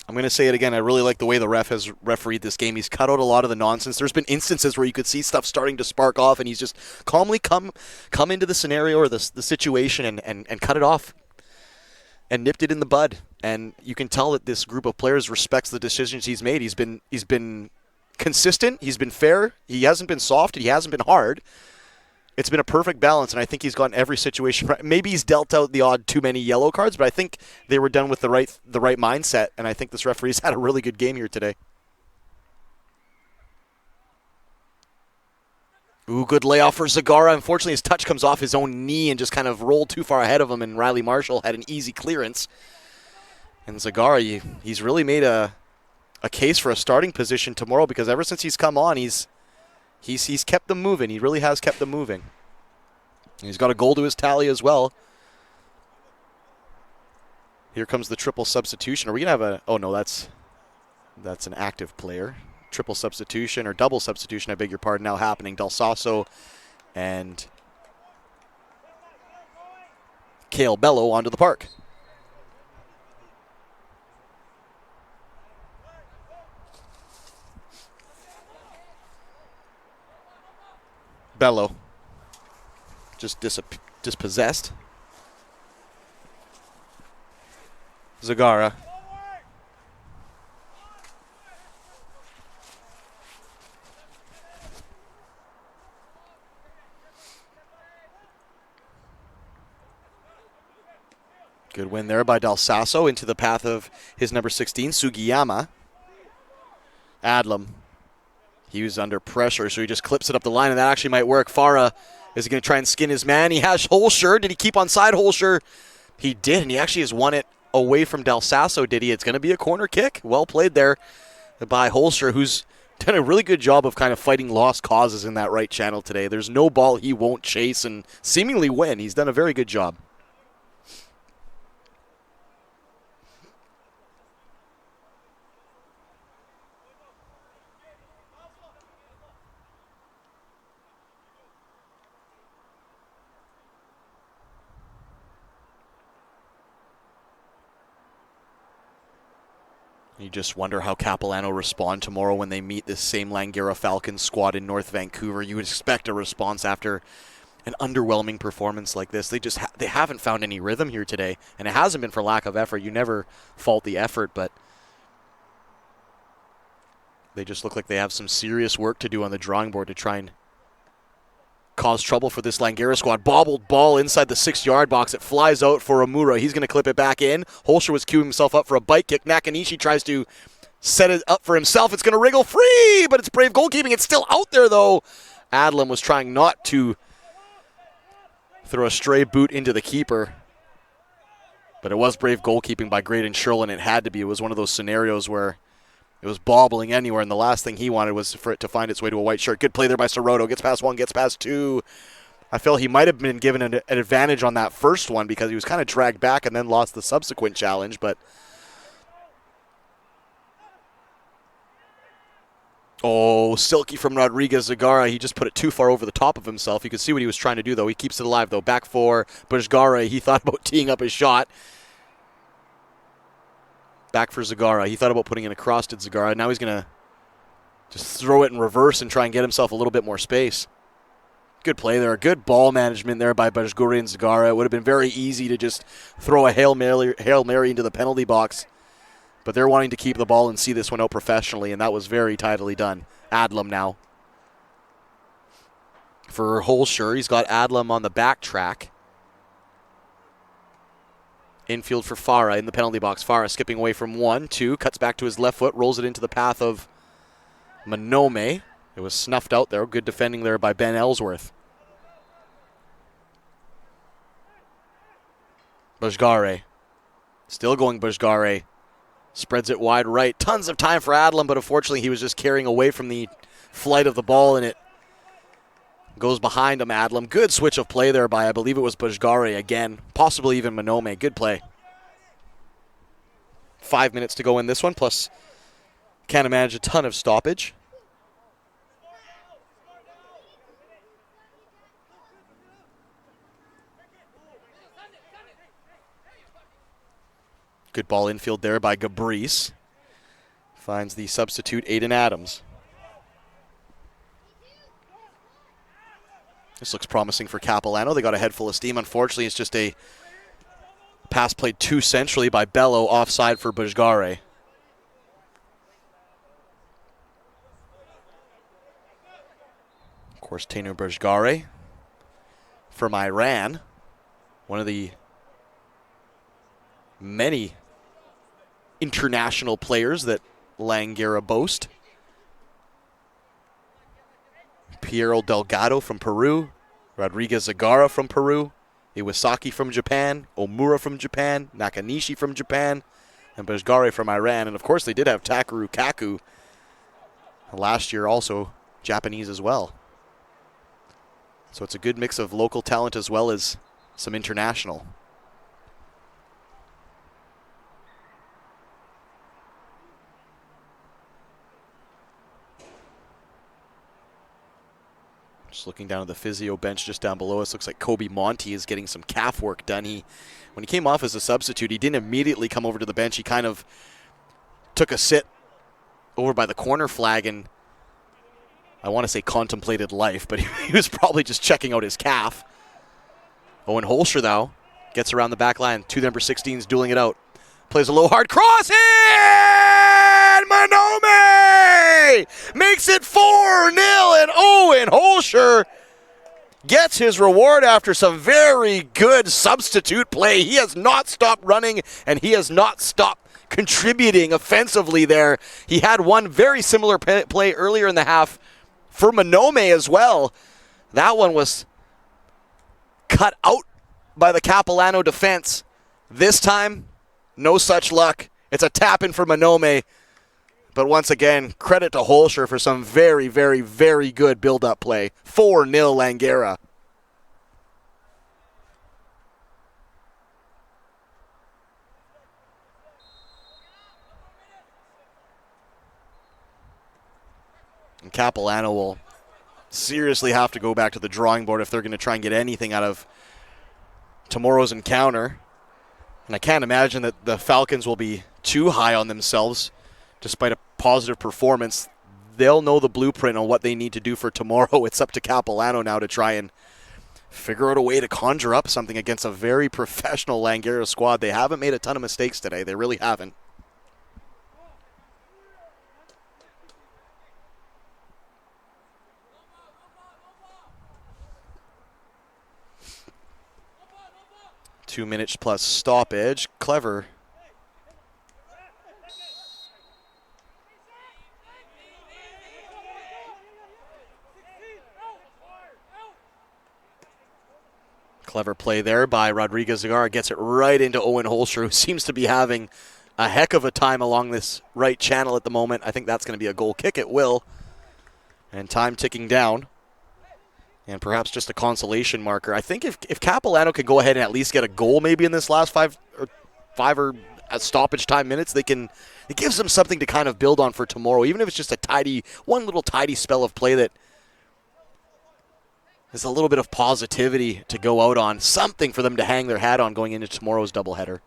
S1: I'm going to say it again. I really like the way the ref has refereed this game. He's cut out a lot of the nonsense. There's been instances where you could see stuff starting to spark off, and he's just calmly come into the scenario or the situation and cut it off and nipped it in the bud. And you can tell that this group of players respects the decisions he's made. He's been consistent. He's been fair. He hasn't been soft. He hasn't been hard. It's been a perfect balance, and I think he's gotten every situation right. Maybe he's dealt out the odd too many yellow cards, but I think they were done with the right mindset, and I think this referee's had a really good game here today. Ooh, good layoff for Zagara. Unfortunately, his touch comes off his own knee and just kind of rolled too far ahead of him, and Riley Marshall had an easy clearance. And Zagara, he's really made a case for a starting position tomorrow because ever since he's come on, He's kept them moving. He really has kept them moving. He's got a goal to his tally as well. Here comes the triple substitution. Are we going to have a... Oh, no, that's an active player. Triple substitution or double substitution, I beg your pardon, now happening. Del Sasso and Cale Bello onto the park. Bello. Just dispossessed. Zagara. Good win there by Del Sasso into the path of his number 16, Sugiyama. Adlam. He was under pressure, so he just clips it up the line, and that actually might work. Farah is going to try and skin his man. He has Holscher. Did he keep on side Holscher? He did, and he actually has won it away from Del Sasso, did he? It's going to be a corner kick. Well played there by Holscher, who's done a really good job of kind of fighting lost causes in that right channel today. There's no ball he won't chase and seemingly win. He's done a very good job. You just wonder how Capilano respond tomorrow when they meet this same Langara Falcons squad in North Vancouver. You would expect a response after an underwhelming performance like this. They haven't found any rhythm here today, and it hasn't been for lack of effort. You never fault the effort, but they just look like they have some serious work to do on the drawing board to try and cause trouble for this Langara squad. Bobbled ball inside the 6-yard box. It flies out for Amura. He's going to clip it back in. Holscher was queuing himself up for a bite kick. Nakanishi tries to set it up for himself. It's going to wriggle free, but it's brave goalkeeping. It's still out there, though. Adlam was trying not to throw a stray boot into the keeper, but it was brave goalkeeping by Graydon Sherlin. It had to be. It was one of those scenarios where it was bobbling anywhere, and the last thing he wanted was for it to find its way to a white shirt. Good play there by Soroto. Gets past one, gets past two. I feel he might have been given an advantage on that first one because he was kind of dragged back and then lost the subsequent challenge. But silky from Rodriguez Zagara. He just put it too far over the top of himself. You could see what he was trying to do, though. He keeps it alive, though. Back for Bujgara. He thought about teeing up his shot. Back for Zagara. He thought about putting in a cross to Zagara. Now he's going to just throw it in reverse and try and get himself a little bit more space. Good play there. Good ball management there by Bajguri and Zagara. It would have been very easy to just throw a Hail Mary into the penalty box. But they're wanting to keep the ball and see this one out professionally, and that was very tidily done. Adlam now. For Holscher, he's got Adlam on the back track. Infield for Farah in the penalty box. Farah skipping away from 1, 2, cuts back to his left foot, rolls it into the path of Manome. It was snuffed out there. Good defending there by Ben Ellsworth. Bujgare. Still going Bujgare. Spreads it wide right. Tons of time for Adlam, but unfortunately he was just carrying away from the flight of the ball, and it goes behind him, Adlam. Good switch of play there by, I believe it was Bujgare again. Possibly even Manome. Good play. 5 minutes to go in this one, plus can't manage a ton of stoppage. Good ball infield there by Gabrice. Finds the substitute, Aiden Adams. This looks promising for Capilano. They got a head full of steam. Unfortunately, it's just a pass played too centrally by Bello, offside for Bujgare. Of course, Tainer Bujgare from Iran. One of the many international players that Langara boast. Piero Delgado from Peru, Rodriguez Zagara from Peru, Iwasaki from Japan, Omura from Japan, Nakanishi from Japan, and Bujgare from Iran. And of course they did have Takeru Kaku last year, also Japanese as well. So it's a good mix of local talent as well as some international. Just looking down at the physio bench just down below us, looks like Kobe Monty is getting some calf work done. When he came off as a substitute, he didn't immediately come over to the bench. He kind of took a sit over by the corner flag and I want to say contemplated life, but he was probably just checking out his calf. Owen Holscher, though, gets around the back line. Two number 16s dueling it out. Plays a low hard cross, and Manome makes it 4-0, and Owen Holscher gets his reward after some very good substitute play. He has not stopped running, and he has not stopped contributing offensively there. He had one very similar play earlier in the half for Manome as well. That one was cut out by the Capilano defense. This time, no such luck. It's a tap-in for Manome. But once again, credit to Holscher for some very, very, very good build-up play. 4-0 Langara. And Capilano will seriously have to go back to the drawing board if they're going to try and get anything out of tomorrow's encounter. And I can't imagine that the Falcons will be too high on themselves despite a positive performance. They'll know the blueprint on what they need to do for tomorrow. It's up to Capilano now to try and figure out a way to conjure up something against a very professional Langara squad. They haven't made a ton of mistakes today. They really haven't. Two minutes plus stoppage. Clever. Clever play there by Rodriguez Zagara. Gets it right into Owen Holscher, who seems to be having a heck of a time along this right channel at the moment. I think that's going to be a goal kick. It will. And time ticking down. And perhaps just a consolation marker. I think if Capilano can go ahead and at least get a goal maybe in this last five or stoppage time minutes, it gives them something to kind of build on for tomorrow, even if it's just one little tidy spell of play that is a little bit of positivity to go out on, something for them to hang their hat on going into tomorrow's doubleheader.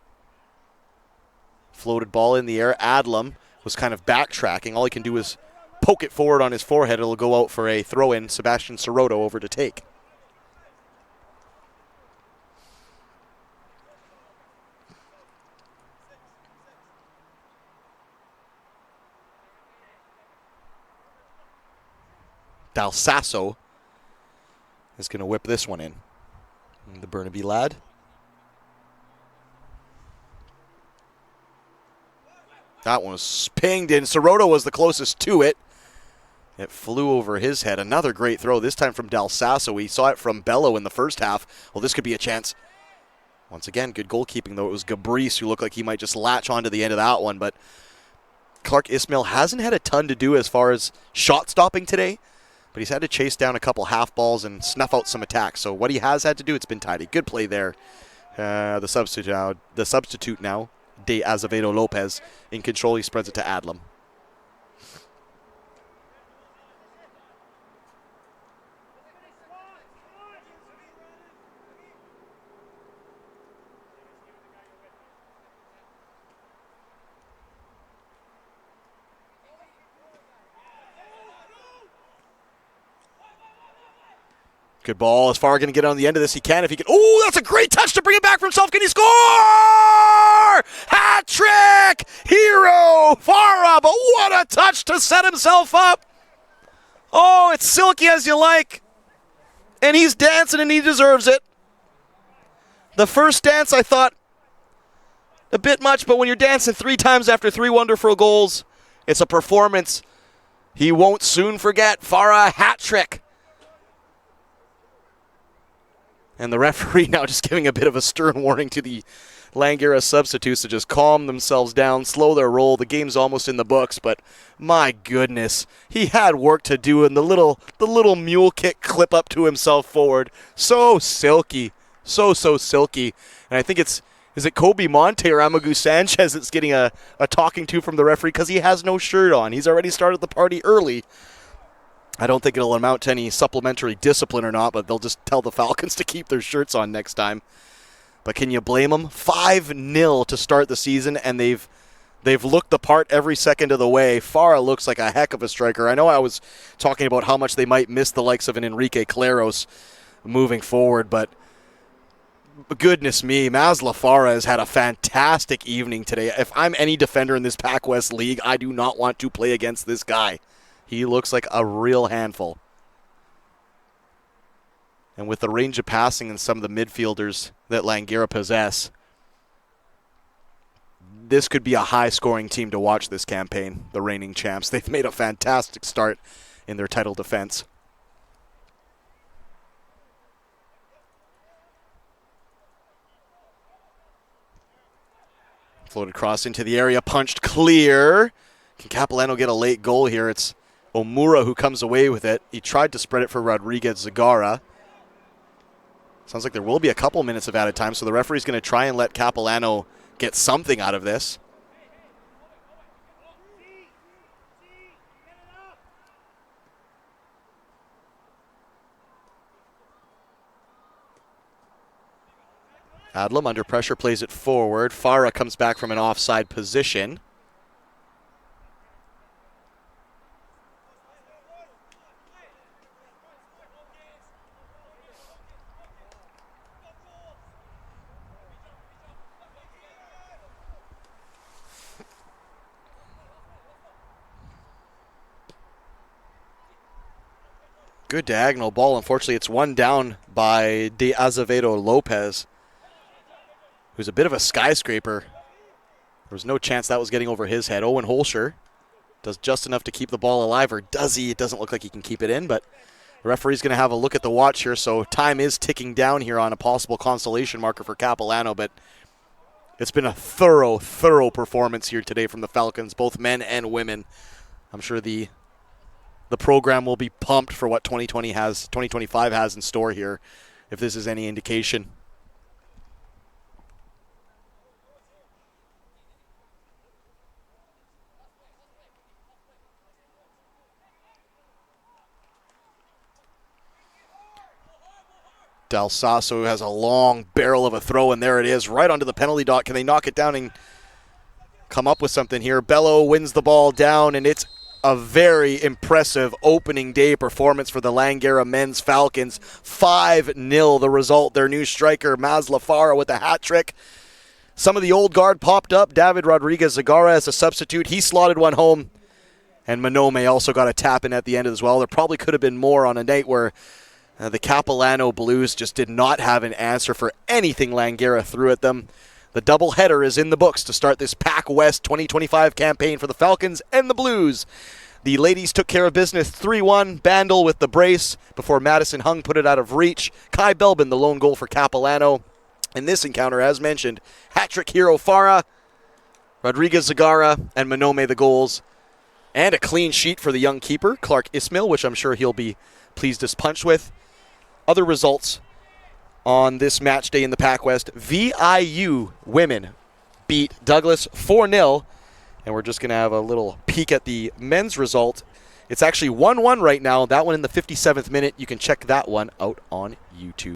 S1: Floated ball in the air. Adlam was kind of backtracking. All he can do is poke it forward on his forehead. It'll go out for a throw-in. Sebastian Sirotto over to take. Dalsasso is going to whip this one in. And the Burnaby lad. That one was pinged in. Sirotto was the closest to it. It flew over his head. Another great throw, this time from Dalsasso. We saw it from Bello in the first half. Well, this could be a chance. Once again, good goalkeeping, though. It was Gabrice who looked like he might just latch onto the end of that one. But Clark Ismail hasn't had a ton to do as far as shot stopping today. But he's had to chase down a couple half balls and snuff out some attacks. So what he has had to do, it's been tidy. Good play there. The substitute now, De Azevedo Lopez, in control. He spreads it to Adlam. Good ball. As far going to get on the end of this, he can if he can. Oh, that's a great touch to bring it back for himself. Can he score? Hat trick! Hero Farah, but what a touch to set himself up. Oh, it's silky as you like. And he's dancing and he deserves it. The first dance I thought a bit much, but when you're dancing 3 times after 3 wonderful goals, it's a performance he won't soon forget. Farah, hat trick. And the referee now just giving a bit of a stern warning to the Langara substitutes to just calm themselves down, slow their roll. The game's almost in the books, but my goodness, he had work to do, and the little mule kick clip up to himself forward. So silky. So silky. And I think is it Kobe Monte or Amagu Sanchez that's getting a talking to from the referee because he has no shirt on. He's already started the party early. I don't think it'll amount to any supplementary discipline or not, but they'll just tell the Falcons to keep their shirts on next time. But can you blame them? 5-0 to start the season, and they've They've looked the part every second of the way. Farah looks like a heck of a striker. I know I was talking about how much they might miss the likes of an Enrique Claros moving forward, but goodness me, Masla Farah has had a fantastic evening today. If I'm any defender in this PACWEST League, I do not want to play against this guy. He looks like a real handful. And with the range of passing and some of the midfielders that Langara possess, this could be a high-scoring team to watch this campaign, the reigning champs. They've made a fantastic start in their title defense. Floated cross into the area, punched clear. Can Capilano get a late goal here? It's Omura who comes away with it. He tried to spread it for Rodriguez Zagara. Sounds like there will be a couple minutes of added time, so the referee's going to try and let Capilano get something out of this. Adlam under pressure plays it forward. Farah comes back from an offside position. Good diagonal ball. Unfortunately, it's one down by De Azevedo Lopez, who's a bit of a skyscraper. There was no chance that was getting over his head. Owen Holscher does just enough to keep the ball alive, or does he? It doesn't look like he can keep it in, but the referee's going to have a look at the watch here, so time is ticking down here on a possible consolation marker for Capilano, but it's been a thorough performance here today from the Falcons, both men and women. I'm sure the program will be pumped for what 2025 has in store here, if this is any indication. Del Sasso has a long barrel of a throw, and there it is, right onto the penalty dot. Can they knock it down and come up with something here? Bello wins the ball down, and it's a very impressive opening day performance for the Langara men's Falcons. 5-0 the result. Their new striker, Masla Farah, with a hat trick. Some of the old guard popped up. David Rodriguez Zagara as a substitute. He slotted one home. And Manome also got a tap in at the end as well. There probably could have been more on a night where the Capilano Blues just did not have an answer for anything Langara threw at them. The doubleheader is in the books to start this PACWEST 2025 campaign for the Falcons and the Blues. The ladies took care of business 3-1. Bandel with the brace before Madison Hung put it out of reach. Kai Belbin, the lone goal for Capilano. In this encounter, as mentioned, hat-trick hero Farah, Rodriguez Zagara, and Manome the goals. And a clean sheet for the young keeper, Clark Ismail, which I'm sure he'll be pleased as punch with. Other results on this match day in the PACWEST. VIU women beat Douglas 4-0. And we're just going to have a little peek at the men's result. It's actually 1-1 right now. That one in the 57th minute. You can check that one out on YouTube.